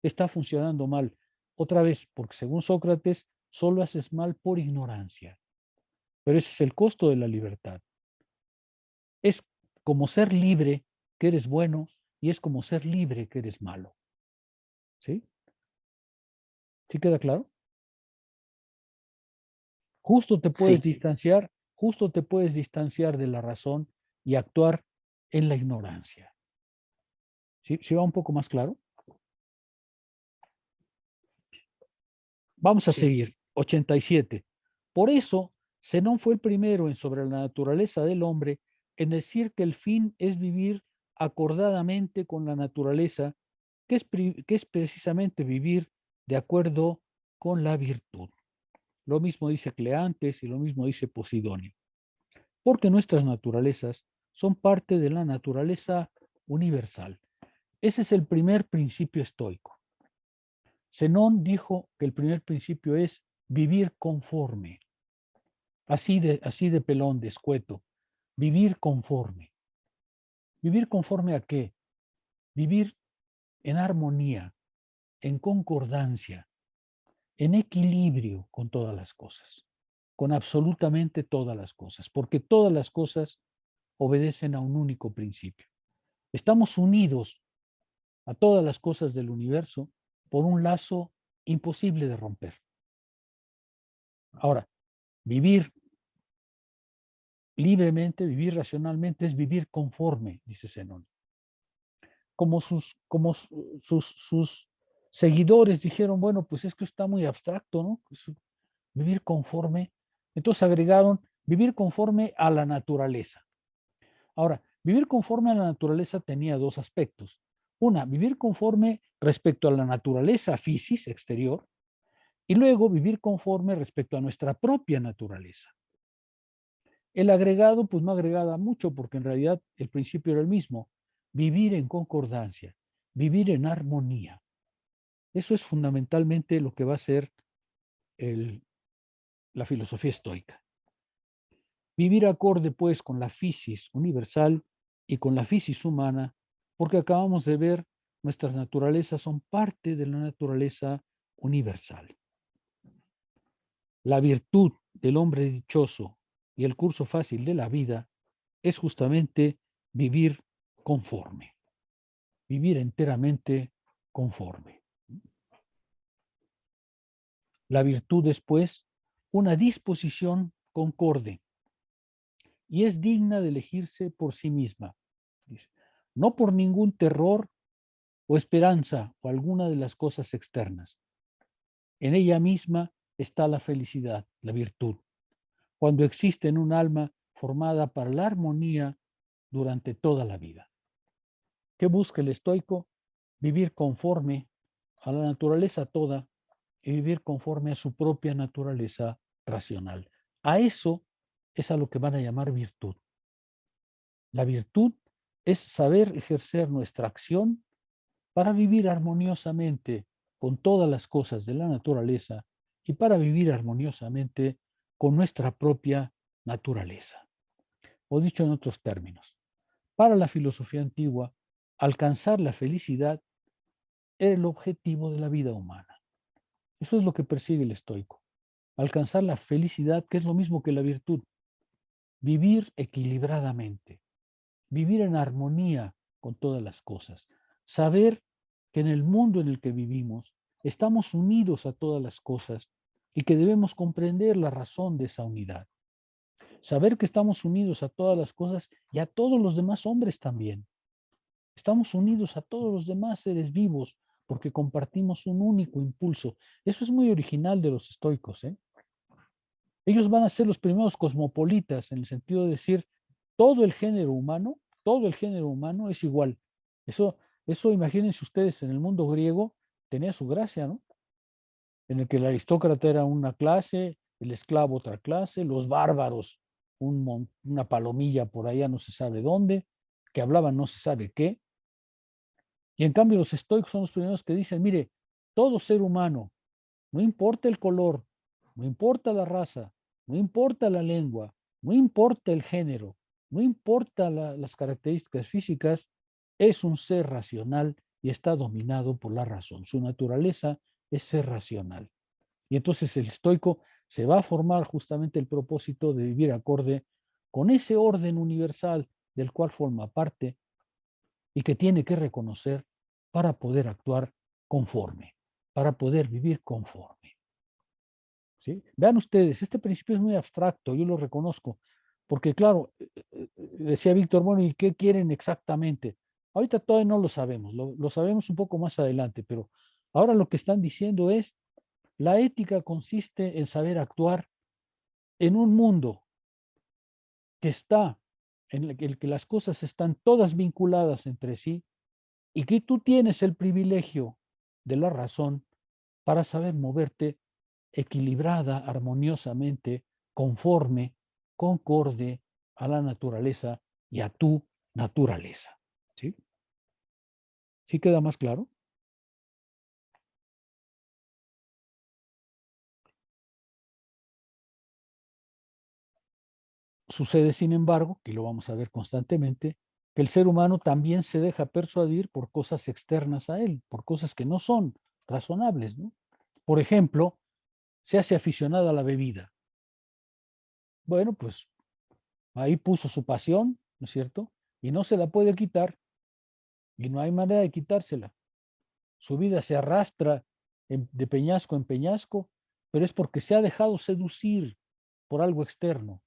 está funcionando mal. Otra vez, porque según Sócrates, solo haces mal por ignorancia. Pero ese es el costo de la libertad. Es como ser libre que eres bueno y es como ser libre que eres malo. ¿Sí? ¿Sí queda claro? Justo te puedes Sí. distanciar de la razón y actuar en la ignorancia. ¿Sí? ¿Sí va un poco más claro? Vamos a Sí. seguir. 87. Por eso, Zenón fue el primero en Sobre la naturaleza del hombre en decir que el fin es vivir acordadamente con la naturaleza, que es precisamente vivir de acuerdo con la virtud. Lo mismo dice Cleantes y lo mismo dice Posidonio. Porque nuestras naturalezas son parte de la naturaleza universal. Ese es el primer principio estoico. Zenón dijo que el primer principio es vivir conforme. Así de pelón, de escueto. Vivir conforme. ¿Vivir conforme a qué? Vivir en armonía, en concordancia, en equilibrio con todas las cosas, con absolutamente todas las cosas, porque todas las cosas obedecen a un único principio. Estamos unidos a todas las cosas del universo por un lazo imposible de romper. Ahora, vivir libremente, vivir racionalmente es vivir conforme, dice Zenón. Como sus seguidores dijeron, bueno, pues es que está muy abstracto, ¿no? Vivir conforme. Entonces agregaron vivir conforme a la naturaleza. Ahora, vivir conforme a la naturaleza tenía dos aspectos. Una, vivir conforme respecto a la naturaleza física exterior, y luego vivir conforme respecto a nuestra propia naturaleza. El agregado, pues no agregaba mucho, porque en realidad el principio era el mismo. Vivir en concordancia, vivir en armonía. Eso es fundamentalmente lo que va a ser la filosofía estoica. Vivir acorde, pues, con la physis universal y con la physis humana, porque acabamos de ver, nuestras naturalezas son parte de la naturaleza universal. La virtud del hombre dichoso y el curso fácil de la vida es justamente vivir conforme, vivir enteramente conforme. La virtud es, pues, una disposición concorde y es digna de elegirse por sí misma, dice, no por ningún terror o esperanza o alguna de las cosas externas. En ella misma está la felicidad, la virtud, cuando existe en un alma formada para la armonía durante toda la vida. ¿Qué busca el estoico? Vivir conforme a la naturaleza toda y vivir conforme a su propia naturaleza racional. A eso es a lo que van a llamar virtud. La virtud es saber ejercer nuestra acción para vivir armoniosamente con todas las cosas de la naturaleza y para vivir armoniosamente con nuestra propia naturaleza. O dicho en otros términos, para la filosofía antigua, alcanzar la felicidad era el objetivo de la vida humana. Eso es lo que persigue el estoico. Alcanzar la felicidad, que es lo mismo que la virtud. Vivir equilibradamente, vivir en armonía con todas las cosas. Saber que en el mundo en el que vivimos estamos unidos a todas las cosas y que debemos comprender la razón de esa unidad. Saber que estamos unidos a todas las cosas y a todos los demás hombres también. Estamos unidos a todos los demás seres vivos porque compartimos un único impulso. Eso es muy original de los estoicos, ¿eh? Ellos van a ser los primeros cosmopolitas en el sentido de decir todo el género humano es igual. Eso imagínense ustedes, en el mundo griego tenía su gracia, ¿no? En el que el aristócrata era una clase, el esclavo otra clase, los bárbaros, una palomilla por allá no se sabe dónde, que hablaban no se sabe qué. Y en cambio los estoicos son los primeros que dicen, mire, todo ser humano, no importa el color, no importa la raza, no importa la lengua, no importa el género, no importa las características físicas, es un ser racional y está dominado por la razón. Su naturaleza es ser racional. Y entonces el estoico se va a formar justamente el propósito de vivir acorde con ese orden universal del cual forma parte y que tiene que reconocer para poder actuar conforme, para poder vivir conforme. ¿Sí? Vean ustedes, este principio es muy abstracto, yo lo reconozco, porque claro, decía Víctor, bueno, ¿y qué quieren exactamente? Ahorita todavía no lo sabemos, lo sabemos un poco más adelante, pero ahora lo que están diciendo es, la ética consiste en saber actuar en un mundo que está, en el que las cosas están todas vinculadas entre sí y que tú tienes el privilegio de la razón para saber moverte equilibrada, armoniosamente, conforme, concorde a la naturaleza y a tu naturaleza. ¿Sí? ¿Sí queda más claro? Sucede, sin embargo, que lo vamos a ver constantemente, que el ser humano también se deja persuadir por cosas externas a él, por cosas que no son razonables, ¿no? Por ejemplo, se hace aficionado a la bebida. Bueno, pues ahí puso su pasión, ¿no es cierto? Y no se la puede quitar, y no hay manera de quitársela. Su vida se arrastra de peñasco en peñasco, pero es porque se ha dejado seducir por algo externo.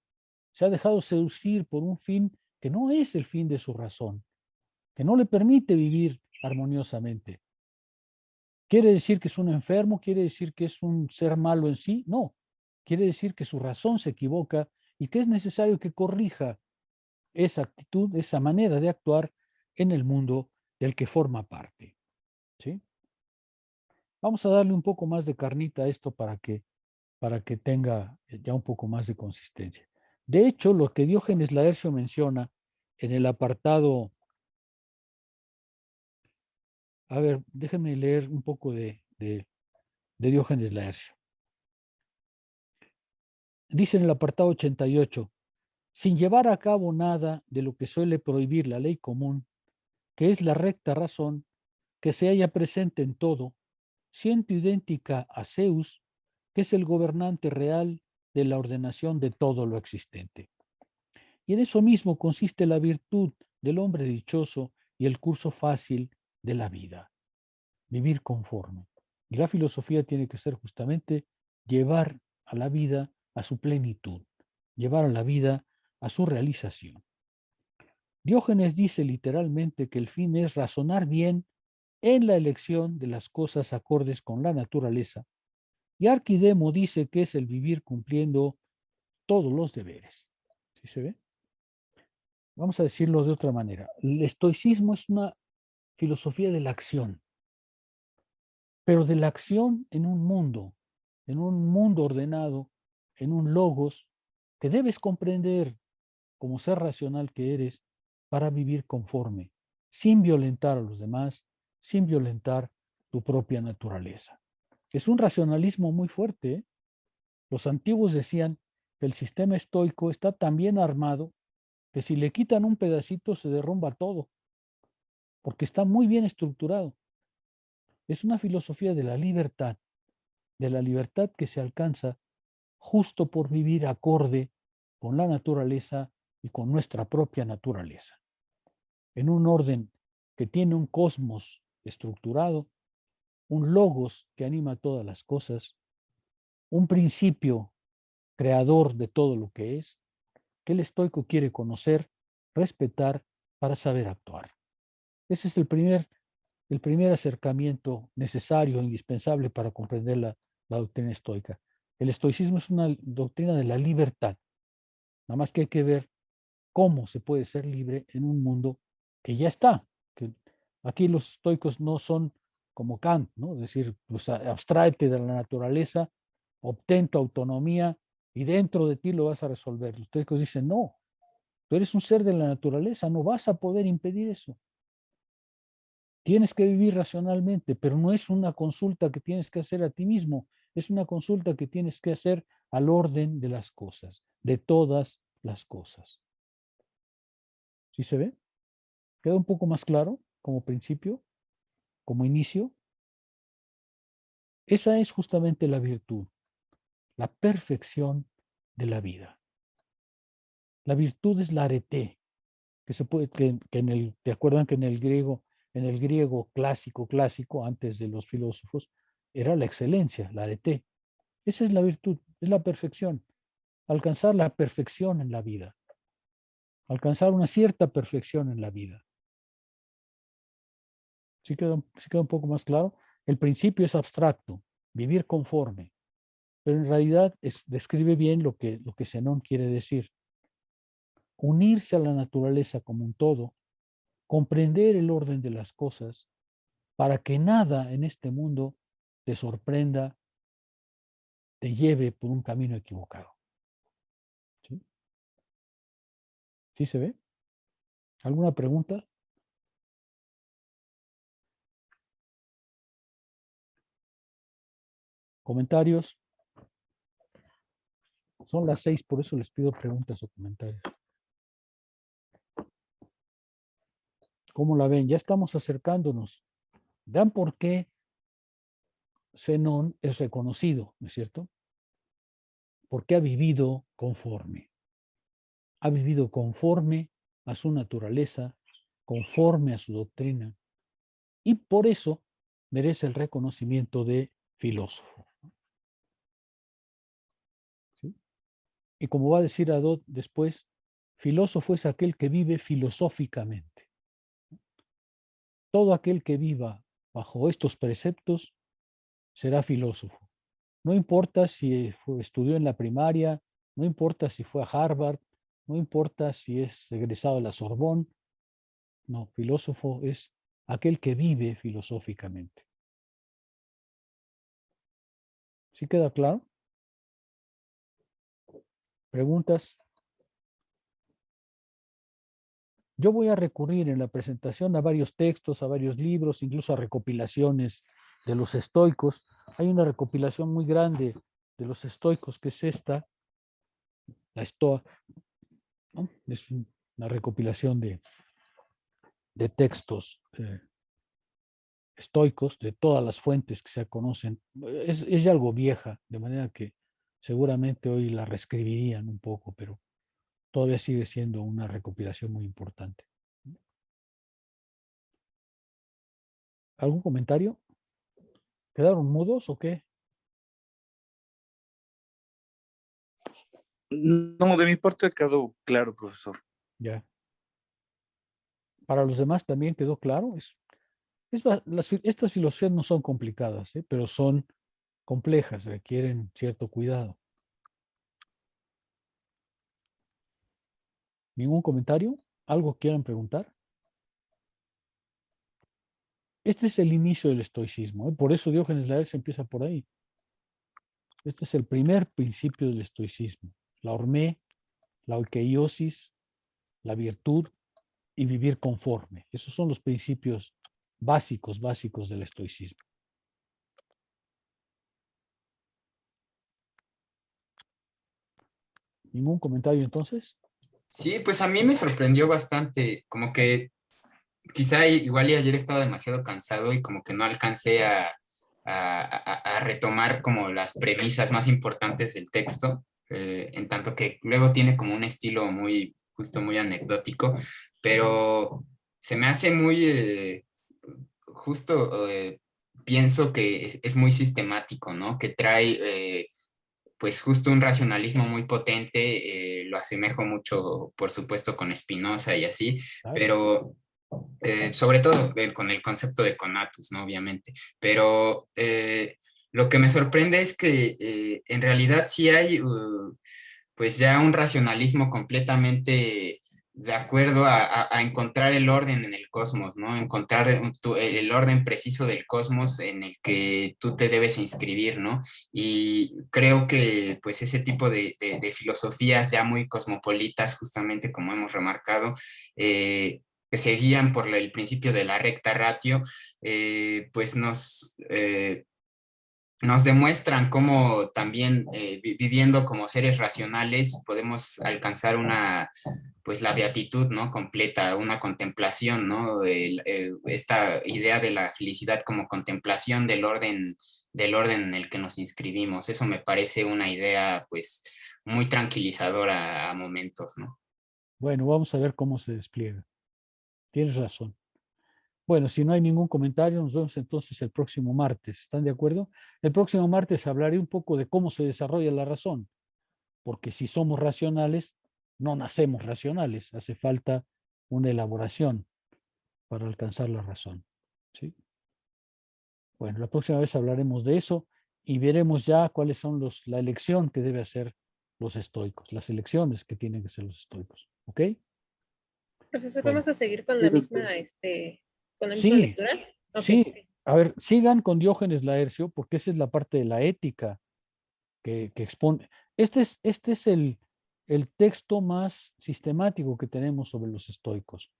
Se ha dejado seducir por un fin que no es el fin de su razón, que no le permite vivir armoniosamente. ¿Quiere decir que es un enfermo? ¿Quiere decir que es un ser malo en sí? No. Quiere decir que su razón se equivoca y que es necesario que corrija esa actitud, esa manera de actuar en el mundo del que forma parte. ¿Sí? Vamos a darle un poco más de carnita a esto para que tenga ya un poco más de consistencia. De hecho, lo que Diógenes Laercio menciona en el apartado, a ver, déjenme leer un poco de Diógenes Laercio. Dice en el apartado 88, sin llevar a cabo nada de lo que suele prohibir la ley común, que es la recta razón, que se halla presente en todo, siendo idéntica a Zeus, que es el gobernante real de la ordenación de todo lo existente. Y en eso mismo consiste la virtud del hombre dichoso y el curso fácil de la vida, vivir conforme. Y la filosofía tiene que ser justamente llevar a la vida a su plenitud, llevar a la vida a su realización. Diógenes dice literalmente que el fin es razonar bien en la elección de las cosas acordes con la naturaleza, y Arquidemo dice que es el vivir cumpliendo todos los deberes. ¿Sí se ve? Vamos a decirlo de otra manera. El estoicismo es una filosofía de la acción. pero de la acción en un mundo ordenado, en un logos que debes comprender como ser racional que eres para vivir conforme, sin violentar a los demás, sin violentar tu propia naturaleza. Es un racionalismo muy fuerte, ¿eh? Los antiguos decían que el sistema estoico está tan bien armado que si le quitan un pedacito se derrumba todo, porque está muy bien estructurado. Es una filosofía de la libertad que se alcanza justo por vivir acorde con la naturaleza y con nuestra propia naturaleza. En un orden que tiene un cosmos estructurado, un logos que anima todas las cosas, un principio creador de todo lo que es, que el estoico quiere conocer, respetar para saber actuar. Ese es el primer acercamiento necesario, indispensable para comprender la doctrina estoica. El estoicismo es una doctrina de la libertad, nada más que hay que ver cómo se puede ser libre en un mundo que ya está. Que aquí los estoicos no son como Kant, ¿no? Es decir, pues abstráete de la naturaleza, obtén tu autonomía y dentro de ti lo vas a resolver. Los estoicos dicen, no, tú eres un ser de la naturaleza, no vas a poder impedir eso. Tienes que vivir racionalmente, pero no es una consulta que tienes que hacer a ti mismo, es una consulta que tienes que hacer al orden de las cosas, de todas las cosas. ¿Sí se ve? ¿Queda un poco más claro como principio, como inicio? Esa es justamente la virtud, la perfección de la vida. La virtud es la arete, que se puede, que en el, ¿te acuerdan que en el griego clásico, antes de los filósofos, era la excelencia, la arete? Esa es la virtud, es la perfección. Alcanzar la perfección en la vida. Alcanzar una cierta perfección en la vida. ¿Sí queda un poco más claro? El principio es abstracto, vivir conforme, pero en realidad describe bien lo que Zenón quiere decir. Unirse a la naturaleza como un todo, comprender el orden de las cosas, para que nada en este mundo te sorprenda, te lleve por un camino equivocado. ¿Sí? ¿Sí se ve? ¿Alguna pregunta? ¿Comentarios? Son las 6, por eso les pido preguntas o comentarios. ¿Cómo la ven? Ya estamos acercándonos. Vean por qué Zenón es reconocido, ¿no es cierto? Porque ha vivido conforme. Ha vivido conforme a su naturaleza, conforme a su doctrina, y por eso merece el reconocimiento de filósofo. ¿Sí? Y como va a decir Adot después, filósofo es aquel que vive filosóficamente. Todo aquel que viva bajo estos preceptos será filósofo. No importa si estudió en la primaria, no importa si fue a Harvard, no importa si es egresado de la Sorbonne. No, filósofo es aquel que vive filosóficamente. ¿Sí queda claro? ¿Preguntas? Yo voy a recurrir en la presentación a varios textos, a varios libros, incluso a recopilaciones de los estoicos. Hay una recopilación muy grande de los estoicos, que es esta, la Estoa, ¿no? Es una recopilación de textos estoicos, de todas las fuentes que se conocen. Es ya algo vieja, de manera que seguramente hoy la reescribirían un poco, pero todavía sigue siendo una recopilación muy importante. ¿Algún comentario? ¿Quedaron mudos o qué? No, de mi parte quedó claro, profesor. Ya. Para los demás también quedó claro. Estas filosofías no son complicadas, pero son complejas, requieren cierto cuidado. ¿Ningún comentario? ¿Algo quieran preguntar? Este es el inicio del estoicismo, ¿eh? Por eso Diógenes Laercio empieza por ahí. Este es el primer principio del estoicismo. La hormé, la oikeiosis, la virtud y vivir conforme. Esos son los principios básicos del estoicismo. ¿Ningún comentario entonces? Sí, pues a mí me sorprendió bastante, como que quizá igual y ayer estaba demasiado cansado y como que no alcancé a retomar como las premisas más importantes del texto, en tanto que luego tiene como un estilo muy, justo muy anecdótico, pero se me hace muy, justo, pienso que es muy sistemático, ¿no? Que trae pues justo un racionalismo muy potente, lo asemejo mucho, por supuesto, con Spinoza y así, Claro. pero sobre todo con el concepto de conatus, ¿no? Obviamente, pero lo que me sorprende es que en realidad sí hay pues ya un racionalismo completamente de acuerdo a encontrar el orden en el cosmos, ¿no? Encontrar el orden preciso del cosmos en el que tú te debes inscribir, ¿no? Y creo que pues ese tipo de filosofías ya muy cosmopolitas, justamente como hemos remarcado, que se guían por el principio de la recta ratio, pues nos demuestran cómo también viviendo como seres racionales podemos alcanzar pues la beatitud, ¿no? Completa, una contemplación, ¿no? Esta idea de la felicidad como contemplación del orden en el que nos inscribimos. Eso me parece una idea, pues, muy tranquilizadora a momentos, ¿no? Bueno, vamos a ver cómo se despliega. Tienes razón. Bueno, si no hay ningún comentario, nos vemos entonces el próximo martes. ¿Están de acuerdo? El próximo martes hablaré un poco de cómo se desarrolla la razón, porque si somos racionales, no nacemos racionales, hace falta una elaboración para alcanzar la razón. ¿Sí? Bueno, la próxima vez hablaremos de eso y veremos ya cuáles son la elección que debe hacer los estoicos, las elecciones que tienen que hacer los estoicos. ¿Ok? Profesor, Bueno. vamos a seguir con la misma, con la misma Sí, lectura. Ok. sí. A ver, sigan con Diógenes Laercio, porque esa es la parte de la ética que expone. Este es el texto más sistemático que tenemos sobre los estoicos.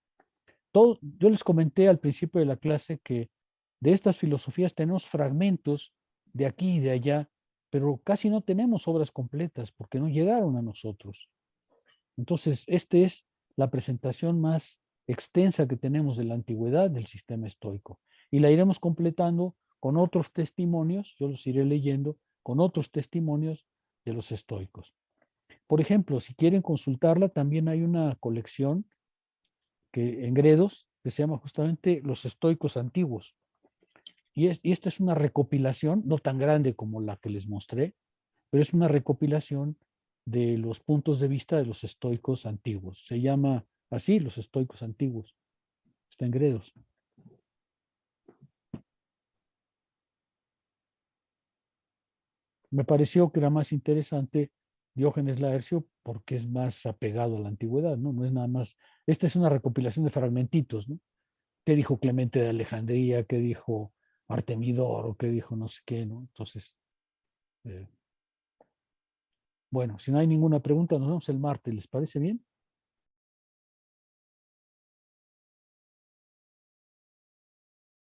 Yo les comenté al principio de la clase que de estas filosofías tenemos fragmentos de aquí y de allá, pero casi no tenemos obras completas porque no llegaron a nosotros. Entonces, esta es la presentación más extensa que tenemos de la antigüedad del sistema estoico. Y la iremos completando con otros testimonios, yo los iré leyendo, con otros testimonios de los estoicos. Por ejemplo, si quieren consultarla, también hay una colección en Gredos que se llama justamente Los Estoicos Antiguos. Y esta es una recopilación, no tan grande como la que les mostré, pero es una recopilación de los puntos de vista de los estoicos antiguos. Se llama así, Los Estoicos Antiguos. Está en Gredos. Me pareció que era más interesante Diógenes Laercio porque es más apegado a la antigüedad, ¿no? No es nada más. Esta es una recopilación de fragmentitos, ¿no? ¿Qué dijo Clemente de Alejandría? ¿Qué dijo Artemidoro? ¿Qué dijo no sé qué, ¿no? Entonces, bueno, si no hay ninguna pregunta, nos vemos el martes. ¿Les parece bien?